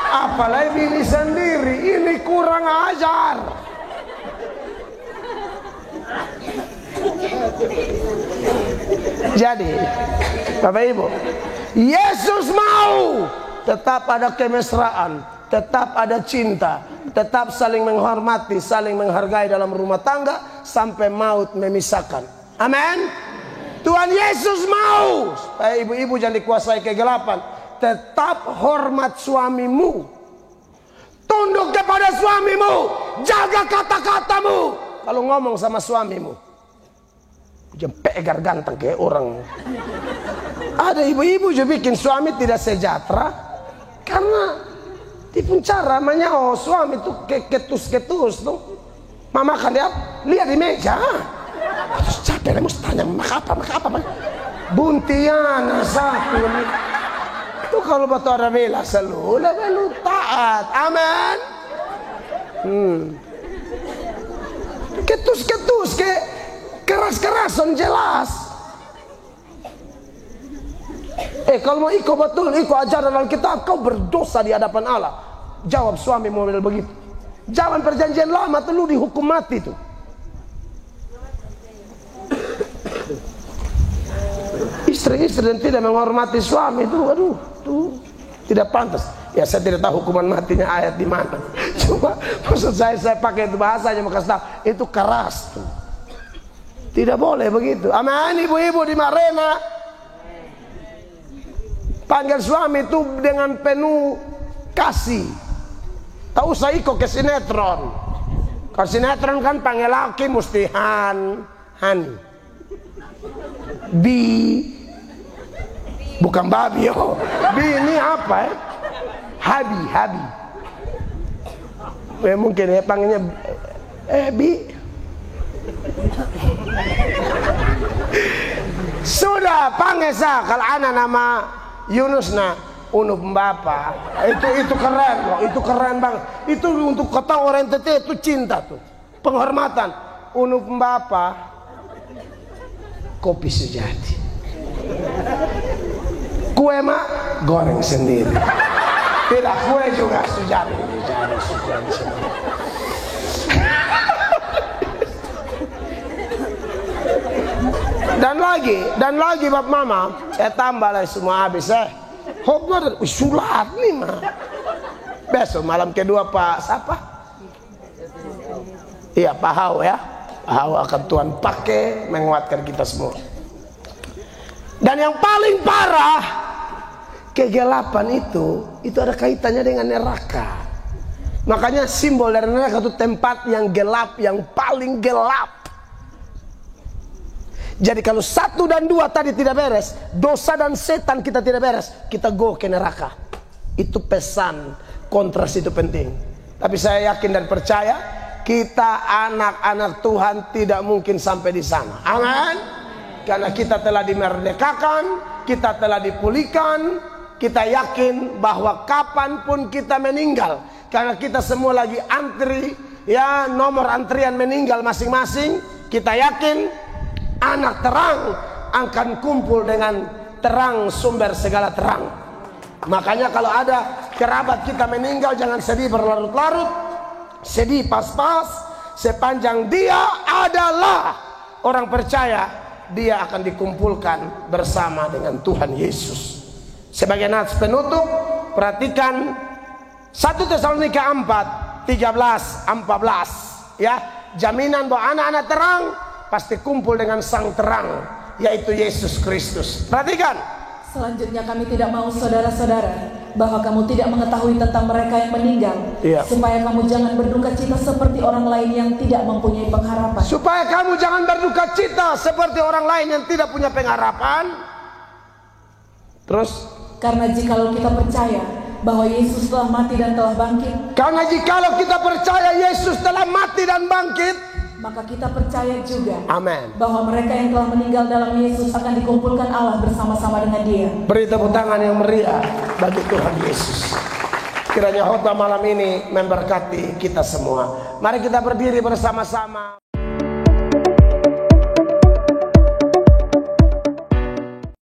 Apalagi bini sendiri, ini kurang ajar. Jadi Bapak Ibu, Yesus mau tetap ada kemesraan, tetap ada cinta, tetap saling menghormati, saling menghargai dalam rumah tangga sampai maut memisahkan. Amin. Tuhan Yesus mau supaya ibu-ibu jangan dikuasai kegelapan. Tetap hormat suamimu, tunduk kepada suamimu, jaga kata-katamu kalau ngomong sama suamimu. Jangan pegar ganteng kayak orang. Ada ibu-ibu juga bikin suami tidak sejahtera karena di pencara menyawa suami itu ketus-ketus tuh. Mama kan lihat di meja. Terus capek mesti tanya mak apa. Buntian satu. Itu kalau batu ada bela selalu taat. Amin. Ketus-ketus keras-kerasan jelas. Kalau mau ikut betul, ikut ajaran Alkitab, kau berdosa di hadapan Allah. Jawab suami model begitu. Zaman perjanjian lama tuh lu dihukum mati tuh. Istri-istri yang tidak menghormati suami itu, aduh, tuh tidak pantas. Ya saya tidak tahu hukuman matinya ayat di mana. Cuma maksud saya pakai itu bahasanya maka tahu itu keras tuh. Tidak boleh begitu. Amin ibu-ibu di Marena. Panggil suami itu dengan penuh kasih. Tak usah ikut ke sinetron. Kalau sinetron kan panggil laki mesti hani. Bukan babi oh. Bi ini apa ya? Habi. Mungkin ya panggilnya Bi. Sudah panggil saya kalau anak nama Yunus Unup Mbapa. Itu keren loh, itu keren banget. Itu untuk kata orang tete itu cinta tuh. Penghormatan. Unup Mbapa kopi sejati. Kue mak goreng sendiri. Tidak kue juga sejati. Dan lagi Bapak Mama, saya tambah lagi semua habis Hokmar sulat nih mah. Besok malam kedua Pak siapa? Iya Pak Hau ya. Pak Hau akan Tuhan pakai menguatkan kita semua. Dan yang paling parah, kegelapan itu ada kaitannya dengan neraka. Makanya simbol dari neraka itu tempat yang gelap, yang paling gelap. Jadi kalau 1 dan 2 tadi tidak beres, dosa dan setan kita tidak beres, kita go ke neraka. Itu pesan, kontras itu penting. Tapi saya yakin dan percaya, kita anak-anak Tuhan tidak mungkin sampai di sana. Amin. Karena kita telah dimerdekakan, kita telah dipulihkan, kita yakin bahwa kapanpun kita meninggal, karena kita semua lagi antri, ya nomor antrian meninggal masing-masing, kita yakin anak terang akan kumpul dengan terang sumber segala terang. Makanya kalau ada kerabat kita meninggal, jangan sedih berlarut-larut, sedih pas-pas, sepanjang dia adalah orang percaya, dia akan dikumpulkan bersama dengan Tuhan Yesus. Sebagai nats penutup, perhatikan 1 Tesalonika 4, 13-14 ya. Jaminan bahwa anak-anak terang pasti kumpul dengan sang terang, yaitu Yesus Kristus. Perhatikan. Selanjutnya kami tidak mau saudara-saudara bahwa kamu tidak mengetahui tentang mereka yang meninggal, supaya kamu jangan berduka cita seperti orang lain yang tidak mempunyai pengharapan. Supaya kamu jangan berduka cita seperti orang lain yang tidak punya pengharapan. Terus, karena jikalau kita percaya bahwa Yesus telah mati dan telah bangkit, maka kita percaya juga, amin, bahwa mereka yang telah meninggal dalam Yesus akan dikumpulkan Allah bersama-sama dengan Dia. Beri tepuk tangan yang meriah bagi Tuhan Yesus. Kiranya khotbah malam ini memberkati kita semua. Mari kita berdiri bersama-sama.